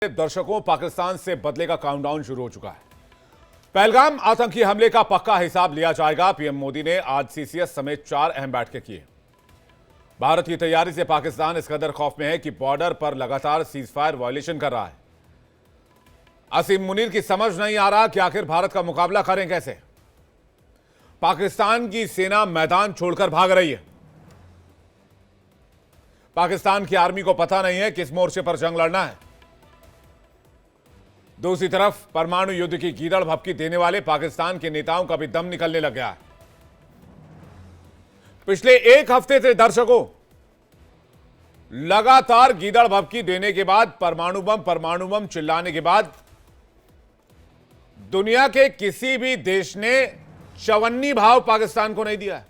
दर्शकों, पाकिस्तान से बदले का काउंटडाउन शुरू हो चुका है। पहलगाम आतंकी हमले का पक्का हिसाब लिया जाएगा। पीएम मोदी ने आज सीसीएस समेत 4 अहम बैठकें की। भारत की तैयारी से पाकिस्तान इस कदर खौफ में है कि बॉर्डर पर लगातार सीजफायर वायलेशन कर रहा है। असीम मुनीर की समझ नहीं आ रहा कि आखिर भारत का मुकाबला करें कैसे। पाकिस्तान की सेना मैदान छोड़कर भाग रही है। पाकिस्तान की आर्मी को पता नहीं है किस मोर्चे पर जंग लड़ना है। दूसरी तरफ परमाणु युद्ध की गीदड़ भभकी देने वाले पाकिस्तान के नेताओं का भी दम निकलने लग गया है। पिछले एक हफ्ते से दर्शकों, लगातार गीदड़ भभकी देने के बाद, परमाणु बम चिल्लाने के बाद दुनिया के किसी भी देश ने चवन्नी भाव पाकिस्तान को नहीं दिया है।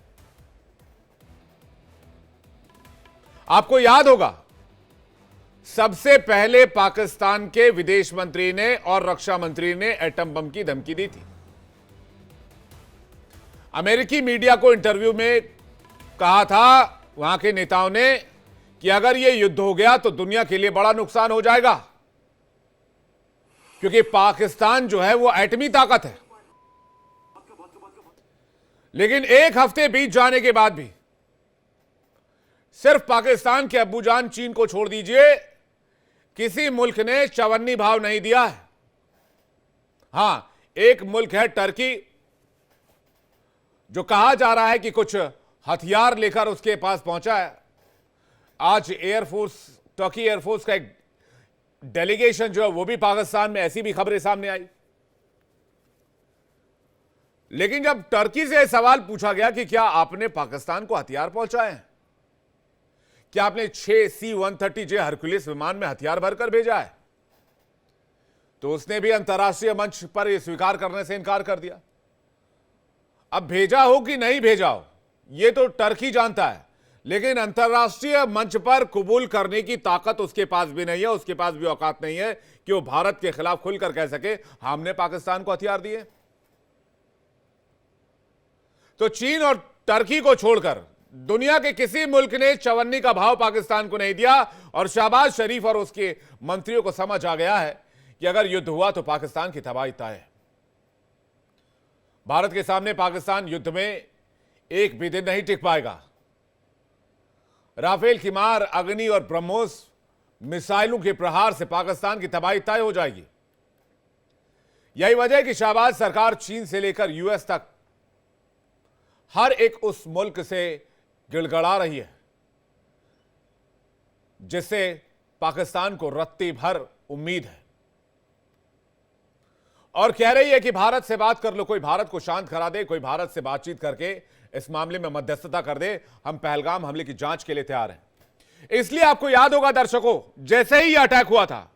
आपको याद होगा, सबसे पहले पाकिस्तान के विदेश मंत्री ने और रक्षा मंत्री ने एटम बम की धमकी दी थी। अमेरिकी मीडिया को इंटरव्यू में कहा था वहां के नेताओं ने कि अगर यह युद्ध हो गया तो दुनिया के लिए बड़ा नुकसान हो जाएगा, क्योंकि पाकिस्तान जो है वो एटमी ताकत है। लेकिन एक हफ्ते बीत जाने के बाद भी सिर्फ पाकिस्तान के अब्बूजान चीन को छोड़ दीजिए, किसी मुल्क ने चवन्नी भाव नहीं दिया है। हां, एक मुल्क है टर्की, जो कहा जा रहा है कि कुछ हथियार लेकर उसके पास पहुंचा है। आज टर्की एयरफोर्स का एक डेलीगेशन जो है वो भी पाकिस्तान में, ऐसी भी खबरें सामने आई। लेकिन जब टर्की से सवाल पूछा गया कि क्या आपने पाकिस्तान को हथियार पहुंचाए हैं, क्या आपने 6 C-130J हरकुलिस विमान में हथियार भरकर भेजा है, तो उसने भी अंतर्राष्ट्रीय मंच पर यह स्वीकार करने से इनकार कर दिया। अब भेजा हो कि नहीं भेजा हो, यह तो टर्की जानता है, लेकिन अंतर्राष्ट्रीय मंच पर कबूल करने की ताकत उसके पास भी नहीं है। उसके पास भी औकात नहीं है कि वो भारत के खिलाफ खुलकर कह सके हमने पाकिस्तान को हथियार दिए। तो चीन और टर्की को छोड़कर दुनिया के किसी मुल्क ने चवन्नी का भाव पाकिस्तान को नहीं दिया। और शहबाज शरीफ और उसके मंत्रियों को समझ आ गया है कि अगर युद्ध हुआ तो पाकिस्तान की तबाही तय है। भारत के सामने पाकिस्तान युद्ध में एक भी दिन नहीं टिक पाएगा। राफेल की मार, अग्नि और ब्रह्मोस मिसाइलों के प्रहार से पाकिस्तान की तबाही तय हो जाएगी। यही वजह है कि शहबाज सरकार चीन से लेकर यूएस तक हर एक उस मुल्क से गिड़गड़ा रही है जिससे पाकिस्तान को रत्ती भर उम्मीद है, और कह रही है कि भारत से बात कर लो, कोई भारत को शांत करा दे, कोई भारत से बातचीत करके इस मामले में मध्यस्थता कर दे। हम पहलगाम हमले की जांच के लिए तैयार हैं। इसलिए आपको याद होगा दर्शकों, जैसे ही यह अटैक हुआ था,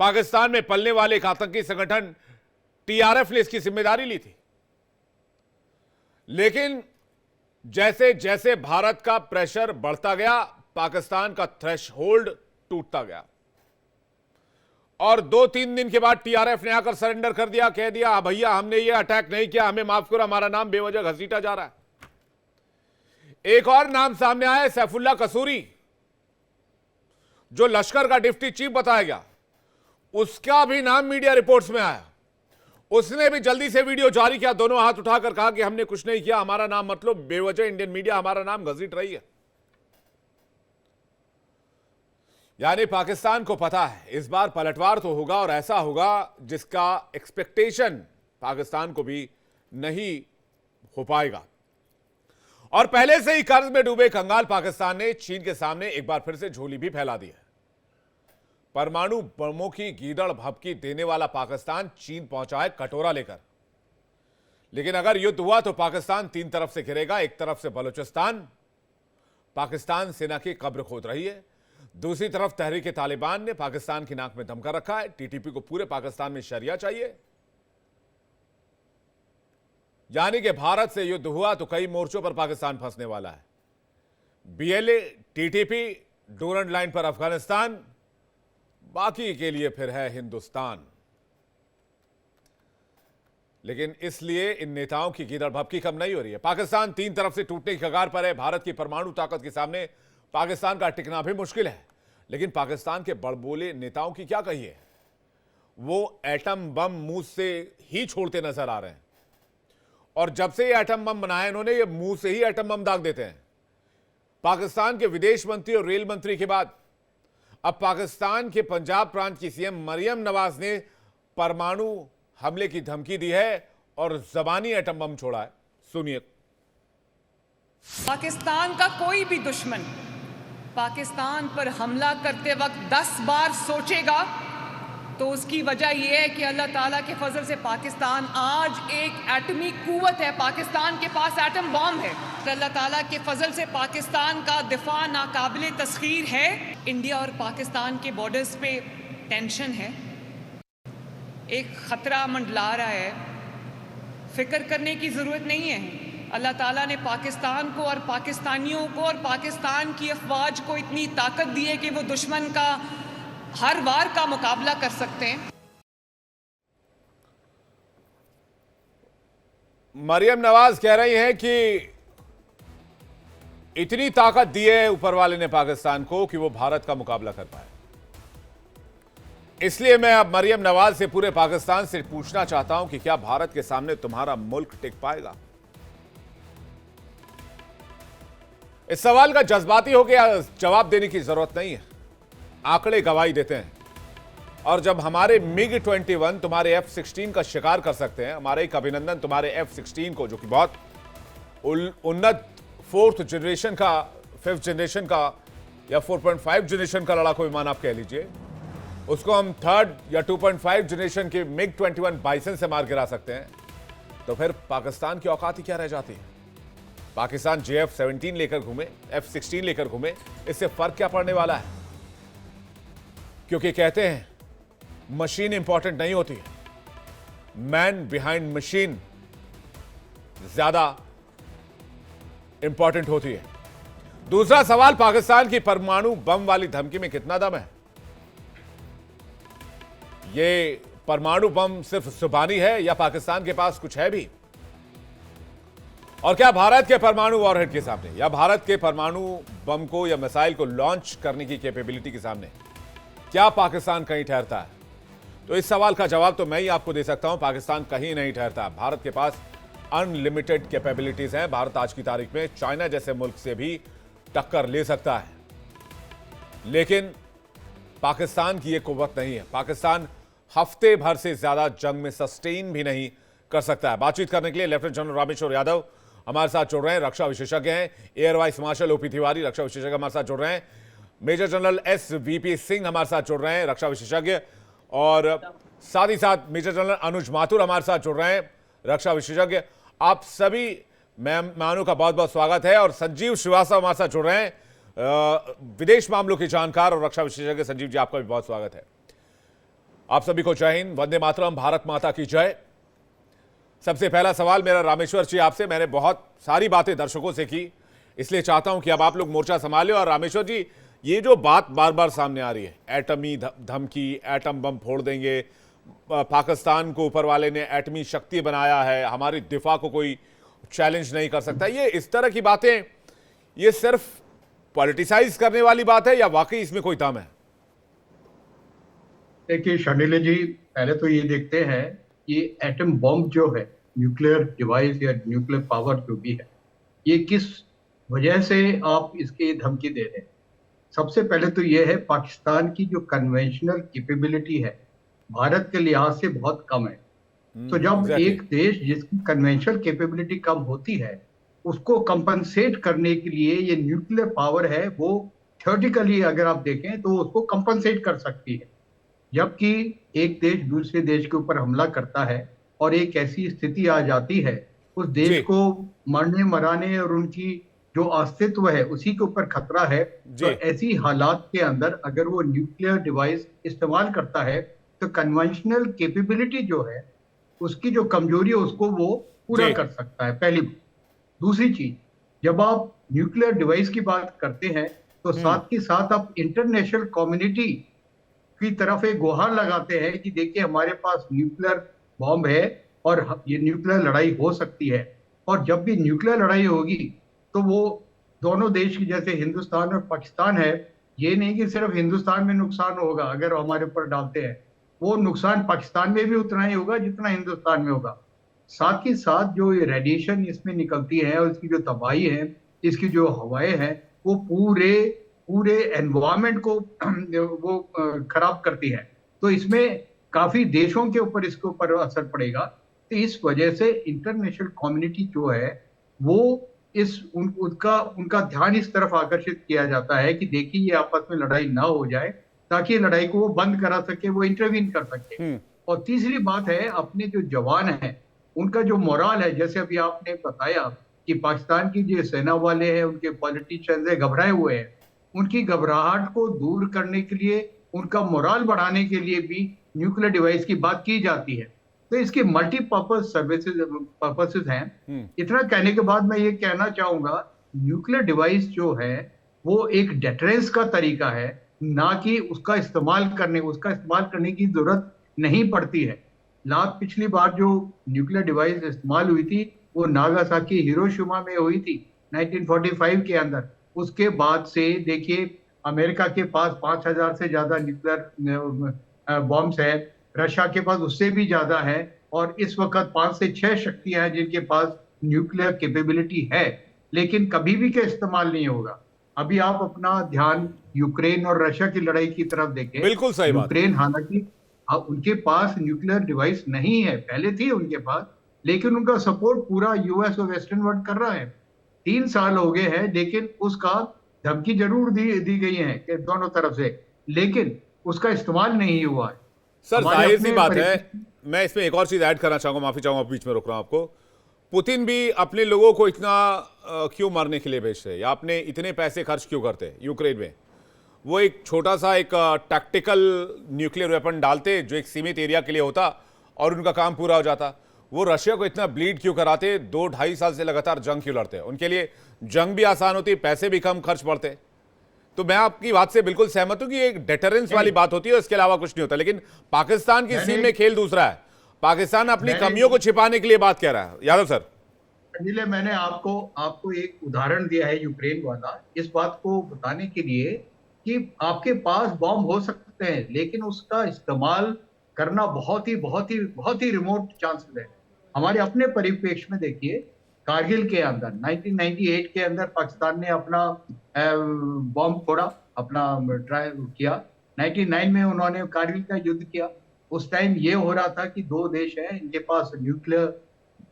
पाकिस्तान में पलने वाले एक आतंकी संगठन टीआरएफ ने इसकी जिम्मेदारी ली थी। लेकिन जैसे जैसे भारत का प्रेशर बढ़ता गया, पाकिस्तान का थ्रेशहोल्ड टूटता गया, और 2-3 दिन के बाद टीआरएफ ने आकर सरेंडर कर दिया, कह दिया भैया हमने ये अटैक नहीं किया, हमें माफ करो, हमारा नाम बेवजह घसीटा जा रहा है। एक और नाम सामने आया, सैफुल्लाह कसूरी, जो लश्कर का डिप्टी चीफ बताया गया, उसका भी नाम मीडिया रिपोर्ट्स में आया। उसने भी जल्दी से वीडियो जारी किया, दोनों हाथ उठाकर कहा कि हमने कुछ नहीं किया, हमारा नाम मतलब बेवजह इंडियन मीडिया हमारा नाम घसीट रही है। यानी पाकिस्तान को पता है इस बार पलटवार तो होगा, और ऐसा होगा जिसका एक्सपेक्टेशन पाकिस्तान को भी नहीं हो पाएगा। और पहले से ही कर्ज में डूबे कंगाल पाकिस्तान ने चीन के सामने एक बार फिर से झोली भी फैला दी है। परमाणु बमों की गीदड़ भभकी देने वाला पाकिस्तान चीन पहुंचा है कटोरा लेकर। लेकिन अगर युद्ध हुआ तो पाकिस्तान 3 तरफ से घिरेगा। एक तरफ से बलूचिस्तान, पाकिस्तान सेना की कब्र खोद रही है। दूसरी तरफ तहरीक तालिबान ने पाकिस्तान की नाक में दम कर रखा है। टीटीपी को पूरे पाकिस्तान में शरिया चाहिए। यानी कि भारत से युद्ध हुआ तो कई मोर्चों पर पाकिस्तान फंसने वाला है। बीएलए, टीटीपी, डोरंड लाइन पर अफगानिस्तान, बाकी के लिए फिर है हिंदुस्तान। लेकिन इसलिए इन नेताओं की गीदड़ भभकी कम नहीं हो रही है। पाकिस्तान 3 तरफ से टूटने की कगार पर है। भारत की परमाणु ताकत के सामने पाकिस्तान का टिकना भी मुश्किल है। लेकिन पाकिस्तान के बड़बोले नेताओं की क्या कहिए, वो एटम बम मुंह से ही छोड़ते नजर आ रहे हैं। और जब से ये एटम बम बनाया इन्होंने, ये मुंह से ही एटम बम दाग देते हैं। पाकिस्तान के विदेश मंत्री और रेल मंत्री के बाद अब पाकिस्तान के पंजाब प्रांत की सीएम मरियम नवाज ने परमाणु हमले की धमकी दी है और जबानी एटम बम छोड़ा है। सुनिए। पाकिस्तान का कोई भी दुश्मन पाकिस्तान पर हमला करते वक्त 10 बार सोचेगा तो उसकी वजह यह है कि अल्लाह ताला के फजल से पाकिस्तान आज एक एटमी कुव्वत है। पाकिस्तान के पास एटम बॉम्ब है। तो अल्लाह ताला के फजल से पाकिस्तान का दिफा नाकाबिले तस्खीर है। इंडिया और पाकिस्तान के बॉर्डर्स पे टेंशन है, एक ख़तरा मंडला रहा है। फिक्र करने की ज़रूरत नहीं है। अल्लाह ताला ने पाकिस्तान को और पाकिस्तानियों को और पाकिस्तान की अफवाज को इतनी ताकत दी है कि वो दुश्मन का हर वार का मुकाबला कर सकते हैं। मरियम नवाज कह रही हैं कि इतनी ताकत दी है ऊपर वाले ने पाकिस्तान को कि वो भारत का मुकाबला कर पाए। इसलिए मैं अब मरियम नवाज से पूरे पाकिस्तान से पूछना चाहता हूं कि क्या भारत के सामने तुम्हारा मुल्क टिक पाएगा? इस सवाल का जज्बाती हो गया जवाब देने की जरूरत नहीं है। आंकड़े गवाही देते हैं। और जब हमारे MiG-21 तुम्हारे F-16 का शिकार कर सकते हैं, हमारे एक अभिनंदन तुम्हारे F-16 को, जो कि बहुत उन्नत 4th जनरेशन का, 5th जनरेशन का या 4.5 जनरेशन का लड़ाकू विमान आप कह लीजिए, उसको हम 3rd या 2.5 जनरेशन के MiG-21 बाइसन से मार गिरा सकते हैं, तो फिर पाकिस्तान की औकात ही क्या रह जाती है? पाकिस्तान JF-17 लेकर घूमे, F-16 लेकर घूमे, इससे फर्क क्या पड़ने वाला है? क्योंकि कहते हैं मशीन इंपॉर्टेंट नहीं होती, मैन बिहाइंड मशीन ज्यादा इंपॉर्टेंट होती है। दूसरा सवाल, पाकिस्तान की परमाणु बम वाली धमकी में कितना दम है? ये परमाणु बम सिर्फ जुबानी है या पाकिस्तान के पास कुछ है भी? और क्या भारत के परमाणु वॉरहेड के सामने या भारत के परमाणु बम को या मिसाइल को लॉन्च करने की कैपेबिलिटी के सामने क्या पाकिस्तान कहीं ठहरता है? तो इस सवाल का जवाब तो मैं ही आपको दे सकता हूं, पाकिस्तान कहीं नहीं ठहरता। भारत के पास अनलिमिटेड कैपेबिलिटीज हैं। भारत आज की तारीख में चाइना जैसे मुल्क से भी टक्कर ले सकता है, लेकिन पाकिस्तान की यह कुव्वत नहीं है। पाकिस्तान हफ्ते भर से ज्यादा जंग में सस्टेन भी नहीं कर सकता है। बातचीत करने के लिए लेफ्टिनेंट जनरल रामेश्वर यादव हमारे साथ जुड़ रहे हैं, रक्षा विशेषज्ञ हैं। Air vice marshal O P Tiwari रक्षा विशेषज्ञ हमारे साथ जुड़ रहे हैं। मेजर जनरल SVP सिंह हमारे साथ जुड़ रहे हैं, रक्षा विशेषज्ञ, और साथ ही साथ मेजर जनरल अनुज माथुर हमारे साथ जुड़ रहे हैं, रक्षा विशेषज्ञ। आप सभी मेहमानों का बहुत बहुत स्वागत है। और संजीव श्रीवास्तव हमारे साथ जुड़ रहे हैं, विदेश मामलों के जानकार और रक्षा विशेषज्ञ। संजीव जी, आपका भी बहुत स्वागत है। आप सभी को जय हिंद, वंदे मातरम, भारत माता की जय। सबसे पहला सवाल मेरा रामेश्वर जी आपसे, मैंने बहुत सारी बातें दर्शकों से की, इसलिए चाहता हूं कि अब आप लोग मोर्चा संभालें। और रामेश्वर जी, ये जो बात बार बार सामने आ रही है, एटमी धमकी, एटम बम फोड़ देंगे, पाकिस्तान को ऊपर वाले ने एटमी शक्ति बनाया है, हमारी दिफा को कोई चैलेंज नहीं कर सकता, ये इस तरह की बातें, ये सिर्फ पॉलिटिसाइज करने वाली बात है या वाकई इसमें कोई दम है? देखिए शर्मिला जी, पहले तो ये देखते हैं कि एटम बॉम्ब जो है, न्यूक्लियर डिवाइस या न्यूक्लियर पावर जो भी है, ये किस वजह से आप इसकी धमकी दे रहे हैं। सबसे पहले तो ये है, पाकिस्तान की जो कन्वेंशनल कैपेबिलिटी है भारत के लिहाज से बहुत कम है। तो जब एक देश जिसकी कन्वेंशनल कैपेबिलिटी कम होती है, उसको कंपनसेट करने के लिए ये न्यूक्लियर पावर है, वो थियोरेटिकली अगर आप देखें तो उसको कंपनसेट कर सकती है। जबकि एक देश दूसरे देश के ऊपर हमला करता है और एक ऐसी स्थिति आ जाती है, उस देश को मरने मराने और उनकी जो अस्तित्व है उसी के ऊपर खतरा है, तो ऐसी हालात के अंदर अगर वो न्यूक्लियर डिवाइस इस्तेमाल करता है तो कन्वेंशनल कैपेबिलिटी जो है उसकी जो कमजोरी है उसको वो पूरा कर सकता है, पहली बात। दूसरी चीज, जब आप न्यूक्लियर डिवाइस की बात करते हैं तो साथ ही साथ आप इंटरनेशनल कम्युनिटी की तरफ एक गुहार लगाते हैं कि देखिए हमारे पास न्यूक्लियर बॉम्ब है और ये न्यूक्लियर लड़ाई हो सकती है। और जब भी न्यूक्लियर लड़ाई होगी तो वो दोनों देश की, जैसे हिंदुस्तान और पाकिस्तान है, ये नहीं कि सिर्फ हिंदुस्तान में नुकसान होगा अगर हमारे ऊपर डालते हैं, वो नुकसान पाकिस्तान में भी उतना ही होगा जितना हिंदुस्तान में होगा। साथ ही साथ जो ये रेडिएशन इसमें निकलती है और इसकी जो तबाही है, इसकी जो हवाएं हैं, वो पूरे पूरे एनवायरमेंट को वो खराब करती है। तो इसमें काफी देशों के ऊपर इसके ऊपर असर पड़ेगा। तो इस वजह से इंटरनेशनल कम्युनिटी जो है वो उनका ध्यान इस तरफ आकर्षित किया जाता है कि देखिए ये आपस में लड़ाई ना हो जाए, ताकि लड़ाई को वो बंद करा सके, वो इंटरवीन कर सके। और तीसरी बात है, अपने जो जवान हैं उनका जो मोराल है, जैसे अभी आपने बताया कि पाकिस्तान की जो सेना वाले हैं, उनके पॉलिटिशियंस है घबराए हुए हैं, उनकी घबराहट को दूर करने के लिए, उनका मोराल बढ़ाने के लिए भी न्यूक्लियर डिवाइस की बात की जाती है। तो इसके मल्टीपर्पज पर्पसेस हैं। इतना कहने के बाद मैं ये कहना चाहूंगा, न्यूक्लियर डिवाइस जो है वो एक डेटरेंस का तरीका है, ना कि उसका इस्तेमाल करने की जरूरत नहीं पड़ती है। पिछली बार जो न्यूक्लियर डिवाइस इस्तेमाल हुई थी वो नागासाकी हिरोशिमा में हुई थी 1945 के अंदर। उसके बाद से देखिए अमेरिका के पास 5000 से ज्यादा न्यूक्लियर बॉम्ब्स है, रशिया के पास उससे भी ज्यादा है, और इस वक्त 5 से 6 शक्तियां हैं जिनके पास न्यूक्लियर कैपेबिलिटी है, लेकिन कभी भी का इस्तेमाल नहीं होगा। अभी आप अपना ध्यान यूक्रेन और रशिया की लड़ाई की तरफ देखें। बिल्कुल सही बात। यूक्रेन हालांकि उनके पास न्यूक्लियर डिवाइस नहीं है, पहले थी उनके पास, लेकिन उनका सपोर्ट पूरा यूएस और वेस्टर्न वर्ल्ड कर रहा है। 3 साल हो गए हैं, लेकिन उसका धमकी जरूर दी गई है कि दोनों तरफ से, लेकिन उसका इस्तेमाल नहीं हुआ है। सर जाहिर सी बात है, मैं इसमें एक और चीज ऐड करना चाहूंगा, माफी चाहूंगा बीच में रोक रहा हूं आपको। पुतिन भी अपने लोगों को इतना क्यों मारने के लिए भेजते हैं, या अपने इतने पैसे खर्च क्यों करते हैं यूक्रेन में? वो एक छोटा सा एक टैक्टिकल न्यूक्लियर वेपन डालते जो एक सीमित एरिया के लिए होता और उनका काम पूरा हो जाता। वो रशिया को इतना ब्लीड क्यों कराते? 2-2.5 साल से लगातार जंग क्यों लड़ते? उनके लिए जंग भी आसान होती, पैसे भी कम खर्च पड़ते। तो मैं आपकी बात से बिल्कुल सहमत हूं कि एक डेटरेंस वाली बात होती है, इसके अलावा कुछ नहीं होता। लेकिन पाकिस्तान की सीन में खेल दूसरा है। पाकिस्तान अपनी कमियों को छिपाने के लिए बात कह रहा है। यादव सर, मैंने आपको एक उदाहरण दिया है यूक्रेन वाला, इस बात को बताने के लिए कि आपके पास बॉम्ब हो सकते हैं, लेकिन उसका इस्तेमाल करना बहुत ही रिमोट चांसेस है। हमारे अपने परिप्रेक्ष्य में देखिए, कारगिल के अंदर 1998 के अंदर पाकिस्तान ने अपना बॉम्ब फोड़ा, अपना ट्राई किया। 99 में उन्होंने कारगिल का युद्ध किया। उस टाइम ये हो रहा था कि 2 देश हैं, इनके पास न्यूक्लियर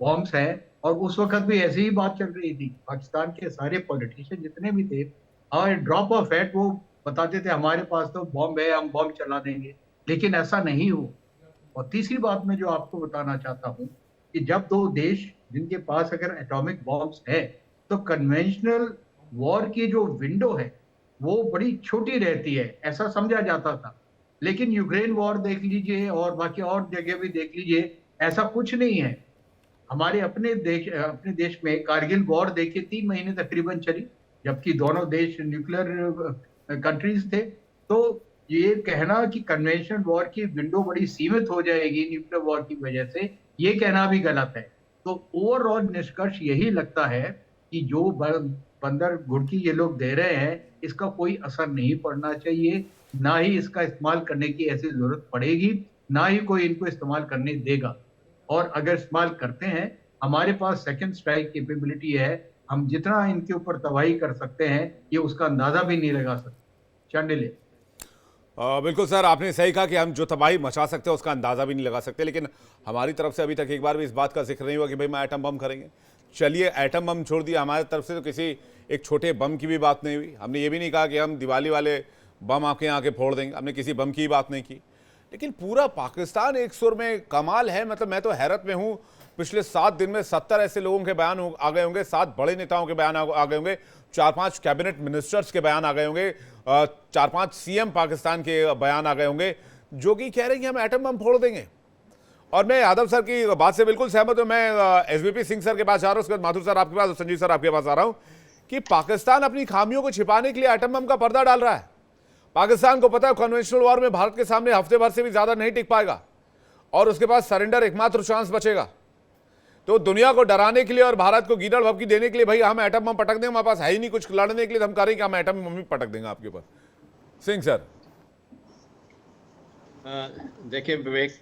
बॉम्ब्स हैं, और उस वक्त भी ऐसी ही बात चल रही थी। पाकिस्तान के सारे पॉलिटिशियन जितने भी थे, और ड्रॉप ऑफ हैट वो बताते थे हमारे पास तो बॉम्ब है, हम बॉम्ब चला देंगे, लेकिन ऐसा नहीं हो। और तीसरी बात मैं जो आपको बताना चाहता हूं कि जब 2 देश जिनके पास अगर एटॉमिक बॉम्ब्स है, तो कन्वेंशनल वॉर की जो विंडो है वो बड़ी छोटी रहती है, ऐसा समझा जाता था। लेकिन यूक्रेन वॉर देख लीजिए और बाकी और जगह भी देख लीजिए, ऐसा कुछ नहीं है। हमारे अपने देश में कारगिल वॉर देखिए 3 महीने तकरीबन चली, जबकि दोनों देश न्यूक्लियर कंट्रीज थे। तो ये कहना कि कन्वेंशनल वॉर की विंडो बड़ी सीमित हो जाएगी न्यूक्लियर वॉर की वजह से, ये कहना भी गलत है। तो ओवरऑल निष्कर्ष यही लगता है कि जो बंदर घुड़की ये लोग दे रहे हैं, इसका कोई असर नहीं पड़ना चाहिए, ना ही इसका इस्तेमाल करने की ऐसी जरूरत पड़ेगी, ना ही कोई इनको इस्तेमाल करने देगा। और अगर इस्तेमाल करते हैं, हमारे पास सेकंड स्ट्राइक कैपेबिलिटी है, हम जितना इनके ऊपर तबाही कर सकते हैं ये उसका अंदाजा भी नहीं लगा सकते। चांडिल्य। बिल्कुल सर, आपने सही कहा कि हम जो तबाही मचा सकते हैं उसका अंदाजा भी नहीं लगा सकते, लेकिन हमारी तरफ से अभी तक एक बार भी इस बात का जिक्र नहीं हुआ कि भाई मैं एटम बम करेंगे। चलिए एटम बम छोड़ दिया, हमारी तरफ से तो किसी एक छोटे बम की भी बात नहीं हुई। हमने ये भी नहीं कहा कि हम दिवाली वाले बम आपके यहाँ आके फोड़ देंगे, हमने किसी बम की बात नहीं की। लेकिन पूरा पाकिस्तान एक सुर में, कमाल है। मतलब मैं तो हैरत में हूँ, पिछले 7 दिन में 70 ऐसे लोगों के बयान आ गए होंगे, 7 बड़े नेताओं के बयान आ गए होंगे, 4-5 कैबिनेट मिनिस्टर्स के बयान आ गए होंगे, 4-5 सीएम पाकिस्तान के बयान आ गए होंगे, जो कि कह रहे हैं कि हम एटम बम फोड़ देंगे। और मैं यादव सर की बात से बिल्कुल सहमत हूं। मैं एसवीपी सिंह सर के पास जा रहा हूं, उसके बाद माथुर सर आपके पास और संजीव सर आपके पास आ रहा हूं कि पाकिस्तान अपनी खामियों को छिपाने के लिए एटम बम का पर्दा डाल रहा है। पाकिस्तान को पता है कन्वेंशनल वॉर में भारत के सामने हफ्ते भर से भी ज्यादा नहीं टिक पाएगा और उसके पास सरेंडर एकमात्र चांस बचेगा। तो दुनिया को डराने के लिए और भारत को गीदड़ भभकी देने के लिए भाई हम एटम बम पटक देंगे, हमारे पास है ही नहीं कुछ लड़ने के लिए, तो हम करेंगे हम एटम बम पटक देंगे आपके ऊपर। सिंह सर। देखिए विवेक,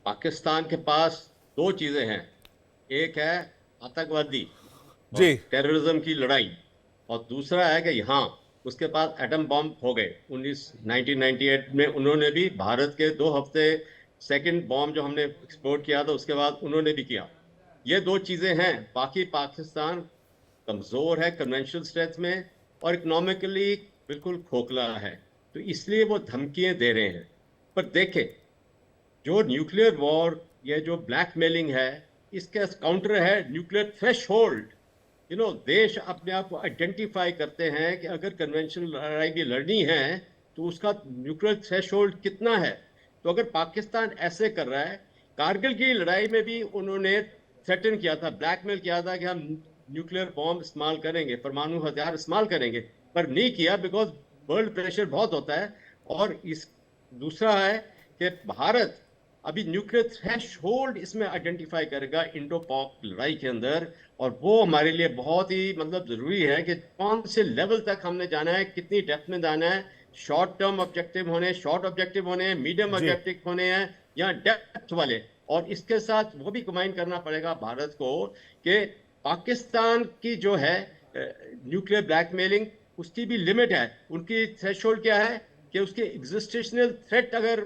पाकिस्तान के पास दो चीजें हैं। एक है आतंकवादी और जी टेररिज्म की लड़ाई, और दूसरा है कि यहाँ उसके पास एटम बॉम्ब हो गए। 1998 में उन्होंने भी भारत के 2 हफ्ते सेकंड बॉम्ब जो हमने एक्सप्लोर किया था उसके बाद उन्होंने भी किया। ये दो चीजें हैं। बाकी पाकिस्तान कमजोर है कन्वेंशनल स्ट्रेंथ में, और इकोनॉमिकली बिल्कुल खोखला है, तो इसलिए वो धमकियां दे रहे हैं। पर देखें, जो न्यूक्लियर वॉर, ये जो ब्लैकमेलिंग है, इसका काउंटर है न्यूक्लियर थ्रेशोल्ड। देश अपने आप को आइडेंटिफाई करते हैं कि अगर कन्वेंशनल लड़ाई भी लड़नी है तो उसका न्यूक्लियर थ्रेशोल्ड कितना है। तो अगर पाकिस्तान ऐसे कर रहा है, कारगिल की लड़ाई में भी उन्होंने थ्रेटन किया था, ब्लैकमेल किया था कि हम न्यूक्लियर बॉम्ब इस्तेमाल करेंगे, परमाणु हथियार इस्तेमाल करेंगे, पर नहीं किया बिकॉज वर्ल्ड प्रेशर बहुत होता है। और इस दूसरा है कि भारत अभी न्यूक्लियर थ्रेशोल्ड इसमें आइडेंटिफाई करेगा इंडो पाक लड़ाई के अंदर, और वो हमारे लिए बहुत ही जरूरी है कि कौन से लेवल तक हमने जाना है, कितनी डेप्थ में जाना है। शॉर्ट टर्म ऑब्जेक्टिव होने, शॉर्ट ऑब्जेक्टिव होने, मीडियम जी ऑब्जेक्टिव होने हैं, या डेप्थ वाले। और इसके साथ वो भी कंबाइन करना पड़ेगा भारत को कि पाकिस्तान की जो है न्यूक्लियर ब्लैकमेलिंग, उसकी भी लिमिट है। उनकी थ्रेशोल्ड क्या है कि उसके एग्जिस्टेशनल थ्रेट अगर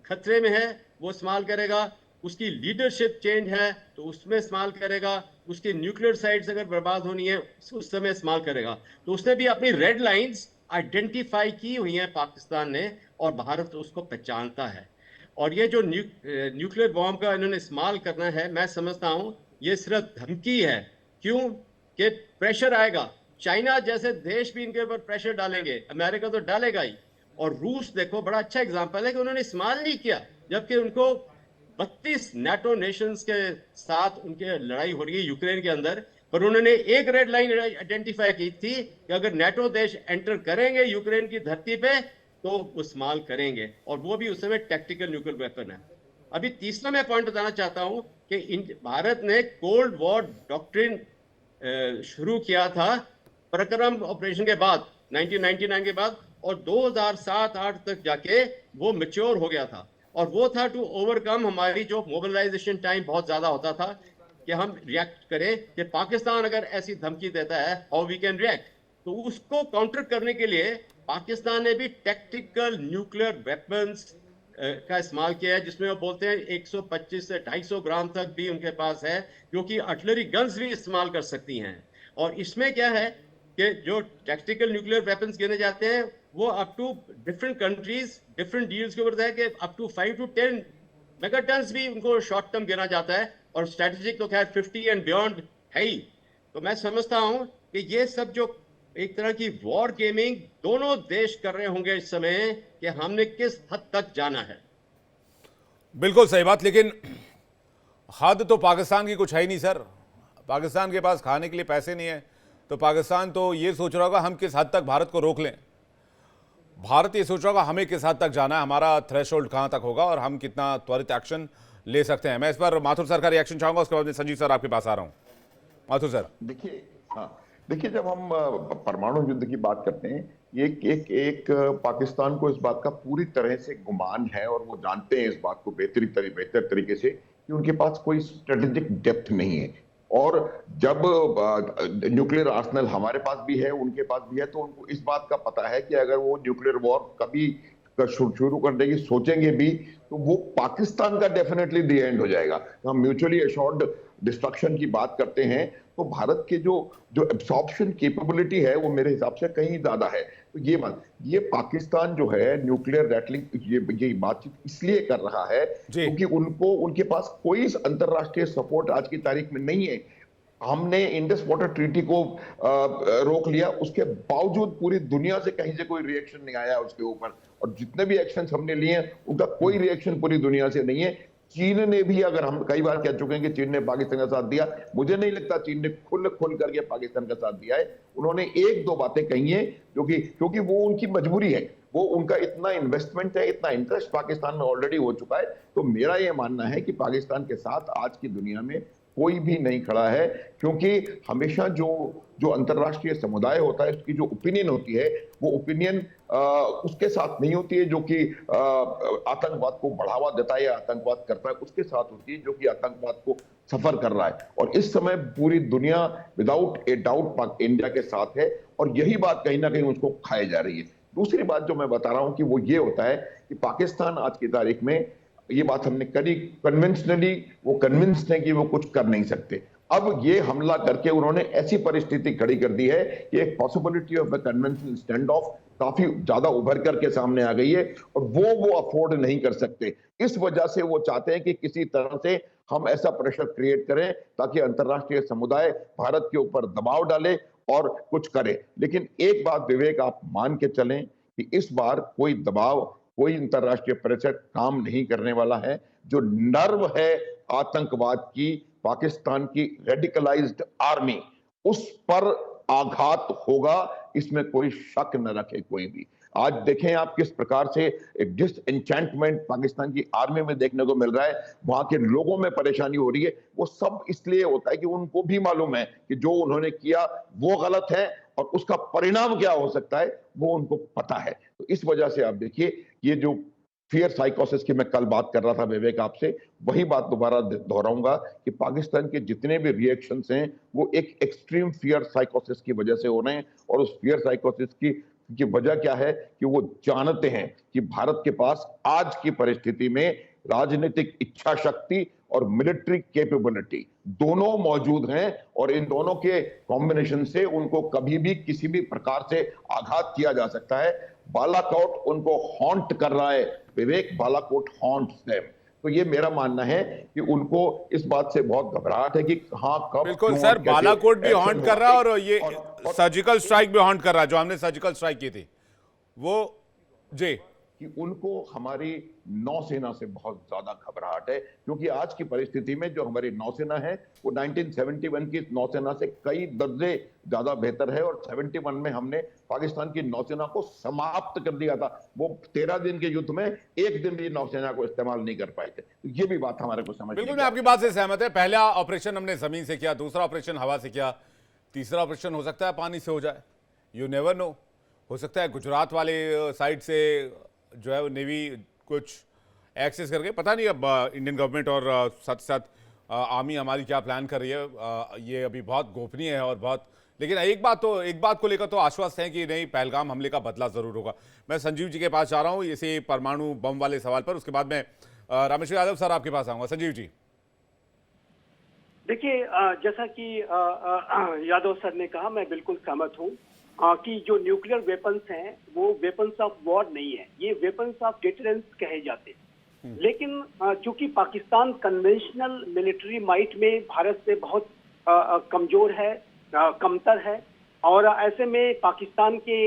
खतरे में है वो इस्तेमाल करेगा, उसकी लीडरशिप चेंज है तो उसमें इस्तेमाल करेगा, उसकी न्यूक्लियर साइट्स अगर बर्बाद होनी है उस समय इस्तेमाल करेगा। तो उसने भी अपनी रेड लाइंस आइडेंटिफाई की हुई हैं पाकिस्तान ने, और भारत उसको पहचानता है। और ये जो न्यूक्लियर बॉम्ब का इन्होंने इस्तेमाल करना है, मैं समझता हूं ये सिर्फ धमकी है। क्यों? कि प्रेशर आएगा, चाइना जैसे देश भी इनके ऊपर प्रेशर डालेंगे, अमेरिका तो डालेगा ही। और रूस देखो, बड़ा अच्छा एग्जांपल है कि उन्होंने इस्तेमाल नहीं किया, जबकि उनको 32 नाटो नेशंस के साथ उनके लड़ाई हो रही है यूक्रेन के अंदर। पर उन्होंने एक रेड लाइन आइडेंटिफाई की थी कि अगर नाटो देश एंटर करेंगे यूक्रेन की धरती पे तो वो इस्तेमाल करेंगे, और वो भी उस समय टैक्टिकल न्यूक्लियर वेपन है। अभी तीसरा मैं पॉइंट बताना चाहता हूं कि भारत ने कोल्ड वॉर डॉक्ट्रिन शुरू किया था पराक्रम ऑपरेशन के बाद, 1999 के बाद, और 2007-8 तक जाके वो मैच्योर हो गया था। और वो था टू ओवरकम हमारी जो मोबिलाइजेशन टाइम बहुत ज्यादा होता था, कि हम रिएक्ट करें कि पाकिस्तान अगर ऐसी धमकी देता है हाउ वी कैन रिएक्ट। तो उसको काउंटर करने के लिए पाकिस्तान ने भी टैक्टिकल न्यूक्लियर वेपन्स का इस्तेमाल किया है, जिसमें वो बोलते हैं 125 से 250 ग्राम तक भी उनके पास है, जो कि आर्टिलरी गन्स भी इस्तेमाल कर सकती हैं। और इसमें क्या है कि जो टैक्टिकल न्यूक्लियर वेपन्स गिने जाते हैं वो up to different countries different deals के ऊपर है कि अप टू 5 to 10 मेगाटन्स भी उनको शॉर्ट टर्म गिना जाता है, और स्ट्रेटेजिक तो खैर 50 एंड बियॉन्ड है ही। तो मैं समझता हूं कि ये सब जो एक तरह की वॉर गेमिंग दोनों देश कर रहे होंगे इस समय, कि हमने किस हद तक जाना है। बिल्कुल सही बात, लेकिन हद तो पाकिस्तान की कुछ है ही नहीं सर। पाकिस्तान के पास खाने के लिए पैसे नहीं है, तो पाकिस्तान तो ये सोच रहा होगा हम किस हद तक भारत को रोक लें। भारत ये सोच रहा होगा हमें किस हद तक जाना है, हमारा थ्रेशोल्ड कहां तक होगा और हम कितना त्वरित एक्शन ले सकते हैं। मैं इस पर माथुर सर का रिएक्शन चाहूंगा, उसके बाद में संजीव सर आपके पास आ रहा हूं। माथुर सर। देखिए, हाँ देखिए, जब हम परमाणु युद्ध की बात करते हैं, एक पाकिस्तान को इस बात का पूरी तरह से गुमान है, और वो जानते हैं इस बात को बेहतर तरीके से कि उनके पास कोई स्ट्रेटेजिक डेप्थ नहीं है। और जब न्यूक्लियर आर्सेनल हमारे पास भी है, उनके पास भी है, तो उनको इस बात का पता है कि अगर वो न्यूक्लियर वॉर कभी शुरू करने की सोचेंगे भी तो वो पाकिस्तान का डेफिनेटली दी एंड हो जाएगा। हम म्यूचुअली एश्योर्ड डिस्ट्रक्शन की बात करते हैं, तो भारत के जो एब्सॉर्प्शन कैपेबिलिटी है वो मेरे हिसाब से कहीं ज्यादा है। तो ये पाकिस्तान जो है न्यूक्लियर रैटलिंग ये बातचीत इसलिए कर रहा है क्योंकि उनके पास कोई अंतरराष्ट्रीय सपोर्ट आज की तारीख में नहीं है। हमने इंडस वाटर ट्रीटी को रोक लिया, उसके बावजूद पूरी दुनिया से कहीं से कोई रिएक्शन नहीं आया उसके ऊपर, और जितने भी एक्शंस हमने लिए हैं उनका कोई रिएक्शन पूरी दुनिया से नहीं है। चीन ने भी, अगर हम कई बार कह चुके हैं कि चीन ने पाकिस्तान का साथ दिया, मुझे नहीं लगता चीन ने खुल करके पाकिस्तान का साथ दिया है। उन्होंने एक दो बातें कही हैं क्योंकि वो उनकी मजबूरी है, वो उनका इतना इन्वेस्टमेंट है, इतना इंटरेस्ट पाकिस्तान में ऑलरेडी हो चुका है। तो मेरा ये मानना है कि पाकिस्तान के साथ आज की दुनिया में कोई भी नहीं खड़ा है, क्योंकि हमेशा जो अंतरराष्ट्रीय समुदाय होता है उसकी जो ओपिनियन होती है वो ओपिनियन उसके साथ नहीं होती है जो कि आतंकवाद को बढ़ावा देता है या आतंकवाद करता है, उसके साथ होती है जो कि आतंकवाद को सफर कर रहा है। और इस समय पूरी दुनिया विदाउट ए डाउट इंडिया के साथ है, और यही बात कहीं ना कहीं उसको खाई जा रही है। दूसरी बात जो मैं बता रहा हूं कि वो ये होता है कि पाकिस्तान आज की तारीख में, ये बात हमने करी, कन्वेंशनली वो कन्विंस्ड है कि वो कुछ कर नहीं सकते। अब ये हमला करके उन्होंने ऐसी परिस्थिति खड़ी कर दी है कि एक possibility of a conventional stand of काफी ज्यादा उभर करके सामने आ गई है, और वो अफोर्ड नहीं कर सकते। इस वजह से वो चाहते हैं कि किसी तरह से हम ऐसा प्रेशर क्रिएट करें ताकि अंतरराष्ट्रीय समुदाय भारत के ऊपर दबाव डाले और कुछ करे। लेकिन एक बात विवेक, आप मान के चलें कि इस बार कोई दबाव, कोई अंतरराष्ट्रीय प्रेशर काम नहीं करने वाला है। जो नर्व है आतंकवाद की, पाकिस्तान की रेडिकलाइज्ड आर्मी, उस पर आघात होगा, इसमें कोई शक न रखे कोई भी। आज देखें आप किस प्रकार से एक डिसएन्चेंटमेंट पाकिस्तान की आर्मी में देखने को मिल रहा है, वहां के लोगों में परेशानी हो रही है। वो सब इसलिए होता है कि उनको भी मालूम है कि जो उन्होंने किया वो गलत है, और उसका परिणाम क्या हो सकता है वो उनको पता है। तो इस वजह से आप देखिए, ये जो फियर साइकोसिस की मैं कल बात कर रहा था विवेक आपसे, वही बात दोबारा दोहराऊंगा कि पाकिस्तान के जितने भी रिएक्शंस हैं वो एक एक्सट्रीम फियर साइकोसिस की वजह से हो रहे हैं। और उस फियर साइकोसिस की वजह क्या है कि वो जानते हैं कि भारत के पास आज की परिस्थिति में राजनीतिक इच्छा शक्ति और मिलिट्री कैपेबिलिटी दोनों मौजूद हैं, और इन दोनों के कॉम्बिनेशन से उनको कभी भी किसी भी प्रकार से आघात किया जा सकता है। बालाकोट उनको हॉन्ट कर रहा है विवेक, बालाकोट हॉन्ट्स देम। तो ये मेरा मानना है कि उनको इस बात से बहुत घबराहट है कि हाँ कब, बिल्कुल क्यों सर, और कैसे बालाकोट भी एक्शन हॉन्ट कर रहा है, और ये और सर्जिकल स्ट्राइक भी हॉन्ट कर रहा है, जो हमने सर्जिकल स्ट्राइक की थी वो। जी, कि उनको हमारी नौसेना से बहुत ज्यादा घबराहट है, क्योंकि आज की परिस्थिति में जो हमारी नौसेना है वो 1971 की नौसेना से कई दर्जे ज्यादा बेहतर है। और 71 में हमने पाकिस्तान की नौसेना को समाप्त कर दिया था। वो 13 दिन के युद्ध में एक दिन भी नौसेना को इस्तेमाल नहीं कर पाए थे। तो ये भी बात हमारे को समझ बिल्कुल मैं आपकी बात से सहमत है। पहला ऑपरेशन हमने जमीन से किया, दूसरा ऑपरेशन हवा से किया, तीसरा ऑपरेशन हो सकता है पानी से हो जाए, यू नेवर नो। हो सकता है गुजरात वाले साइड से जो है वो नेवी कुछ एक्सेस करके, पता नहीं अब इंडियन गवर्नमेंट और साथ साथ आर्मी हमारी क्या प्लान कर रही है, ये अभी बहुत गोपनीय है और बहुत। लेकिन एक बात को लेकर तो आश्वस्त है कि नहीं, पहलगाम हमले का बदला जरूर होगा। मैं संजीव जी के पास जा रहा हूँ इसे परमाणु बम वाले सवाल पर, उसके बाद मैं रामेश्वर यादव सर आपके पास आऊंगा। संजीव जी, देखिए, जैसा कि यादव सर ने कहा, मैं बिल्कुल सहमत हूँ कि जो न्यूक्लियर वेपन्स हैं वो वेपन्स ऑफ वॉर नहीं है, ये वेपन्स ऑफ डिटरेंस कहे जाते हैं। लेकिन चूंकि पाकिस्तान कन्वेंशनल मिलिट्री माइट में भारत से बहुत कमजोर है, कमतर है, और ऐसे में पाकिस्तान के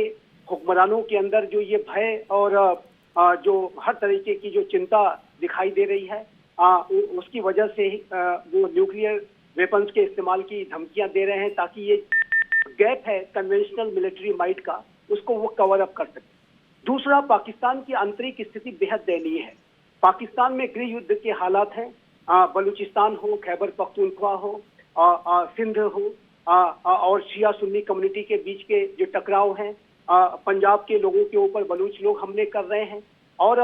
हुक्मरानों के अंदर जो ये भय और जो हर तरीके की जो चिंता दिखाई दे रही है, उसकी वजह से वो न्यूक्लियर वेपन्स के इस्तेमाल की धमकियां दे रहे हैं, ताकि ये गैप है कन्वेंशनल मिलिट्री माइट का, उसको वो कवर अप कर सके। दूसरा, पाकिस्तान की आंतरिक स्थिति बेहद दयनीय है। पाकिस्तान में गृह युद्ध के हालात हैं, बलूचिस्तान हो, खैबर पख्तूनख्वा हो, सिंध हो, और शिया सुन्नी कम्युनिटी के बीच के जो टकराव हैं, पंजाब के लोगों के ऊपर बलूच लोग हमले कर रहे हैं, और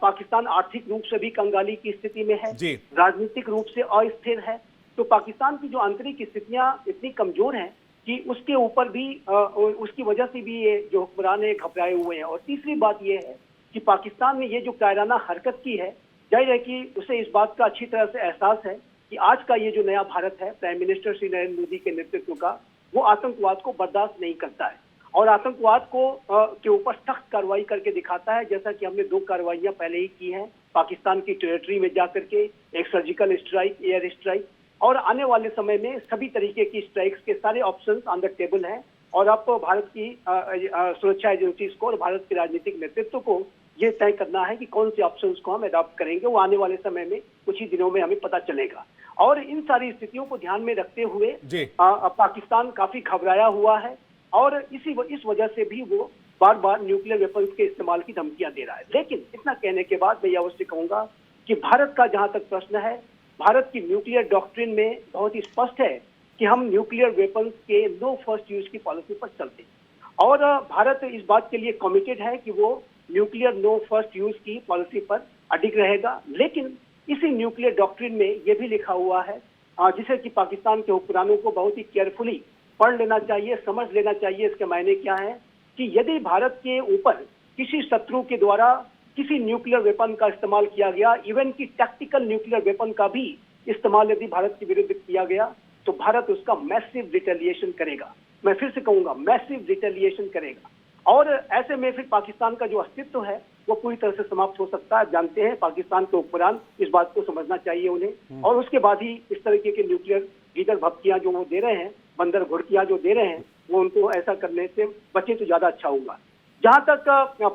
पाकिस्तान आर्थिक रूप से भी कंगाली की स्थिति में है, राजनीतिक रूप से अस्थिर है। तो पाकिस्तान की जो आंतरिक स्थितियां इतनी कमजोर हैं कि उसके ऊपर भी उसकी वजह से भी ये जो हुक्मरान है घबराए हुए हैं। और तीसरी बात ये है कि पाकिस्तान ने ये जो कायराना हरकत की है, जाहिर है कि उसे इस बात का अच्छी तरह से एहसास है कि आज का ये जो नया भारत है प्राइम मिनिस्टर श्री नरेंद्र मोदी के नेतृत्व का, वो आतंकवाद को बर्दाश्त नहीं करता है और आतंकवाद को के ऊपर सख्त कार्रवाई करके दिखाता है। जैसा कि हमने 2 कार्रवाइयां पहले ही की हैं, पाकिस्तान की टेरिटरी में जाकर के एक सर्जिकल स्ट्राइक, एयर स्ट्राइक, और आने वाले समय में सभी तरीके की स्ट्राइक्स के सारे ऑप्शंस ऑन द टेबल हैं। और अब भारत की सुरक्षा एजेंसीज को और भारत के राजनीतिक नेतृत्व को ये तय करना है कि कौन से ऑप्शंस को हम अडॉप्ट करेंगे। वो आने वाले समय में कुछ ही दिनों में हमें पता चलेगा। और इन सारी स्थितियों को ध्यान में रखते हुए पाकिस्तान काफी घबराया हुआ है, और इस वजह से भी वो बार बार न्यूक्लियर वेपन्स के इस्तेमाल की धमकियां दे रहा है। लेकिन इतना कहने के बाद मैं ये अवश्य कहूंगा कि भारत का जहां तक प्रश्न है, भारत की न्यूक्लियर डॉक्ट्रिन में बहुत ही स्पष्ट है कि हम न्यूक्लियर वेपन्स के नो फर्स्ट यूज की पॉलिसी पर चलते हैं। और भारत इस बात के लिए कमिटेड है कि वो न्यूक्लियर नो फर्स्ट यूज की पॉलिसी पर अडिग रहेगा। लेकिन इसी न्यूक्लियर डॉक्ट्रिन में ये भी लिखा हुआ है जिसे कि पाकिस्तान के हुक्मरानों को बहुत ही केयरफुली पढ़ लेना चाहिए, समझ लेना चाहिए इसके मायने क्या है, कि यदि भारत के ऊपर किसी शत्रु के द्वारा किसी न्यूक्लियर वेपन का इस्तेमाल किया गया, इवन की टैक्टिकल न्यूक्लियर वेपन का भी इस्तेमाल यदि भारत के विरुद्ध किया गया, तो भारत उसका मैसिव रिटेलिएशन करेगा। मैं फिर से कहूंगा, मैसिव रिटेलिएशन करेगा। और ऐसे में फिर पाकिस्तान का जो अस्तित्व है वो पूरी तरह से समाप्त हो सकता है। जानते हैं पाकिस्तान के हुक्मरान, इस बात को समझना चाहिए उन्हें। और उसके बाद ही इस तरीके के न्यूक्लियर गीदड़ भपकियां जो वो दे रहे हैं, बंदर घुड़कियां जो दे रहे हैं, वो उनको ऐसा करने से बचे तो ज्यादा अच्छा होगा। जहां तक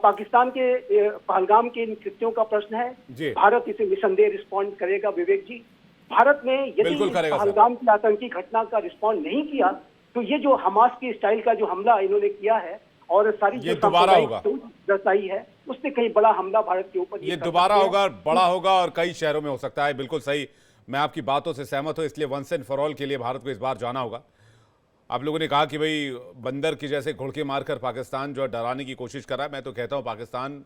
पाकिस्तान के पहलगाम के इन कृत्यों का प्रश्न है, भारत इसे निसंदेह रिस्पॉन्ड करेगा। विवेक जी, भारत ने यदि पहलगाम की आतंकी घटना का रिस्पॉन्ड नहीं किया, तो ये जो हमास की स्टाइल का जो हमला इन्होंने किया है और सारी जो दर्शाई है, उससे कहीं बड़ा हमला भारत के ऊपर ये दोबारा होगा, बड़ा होगा और कई शहरों में हो सकता है। बिल्कुल सही, मैं आपकी बातों से सहमत हूं। इसलिए वंस एंड फॉर ऑल के लिए भारत को इस बार जाना होगा। आप लोगों ने कहा कि भाई बंदर की जैसे घुड़के मारकर पाकिस्तान जो डराने की कोशिश कर रहा है, मैं तो कहता हूं पाकिस्तान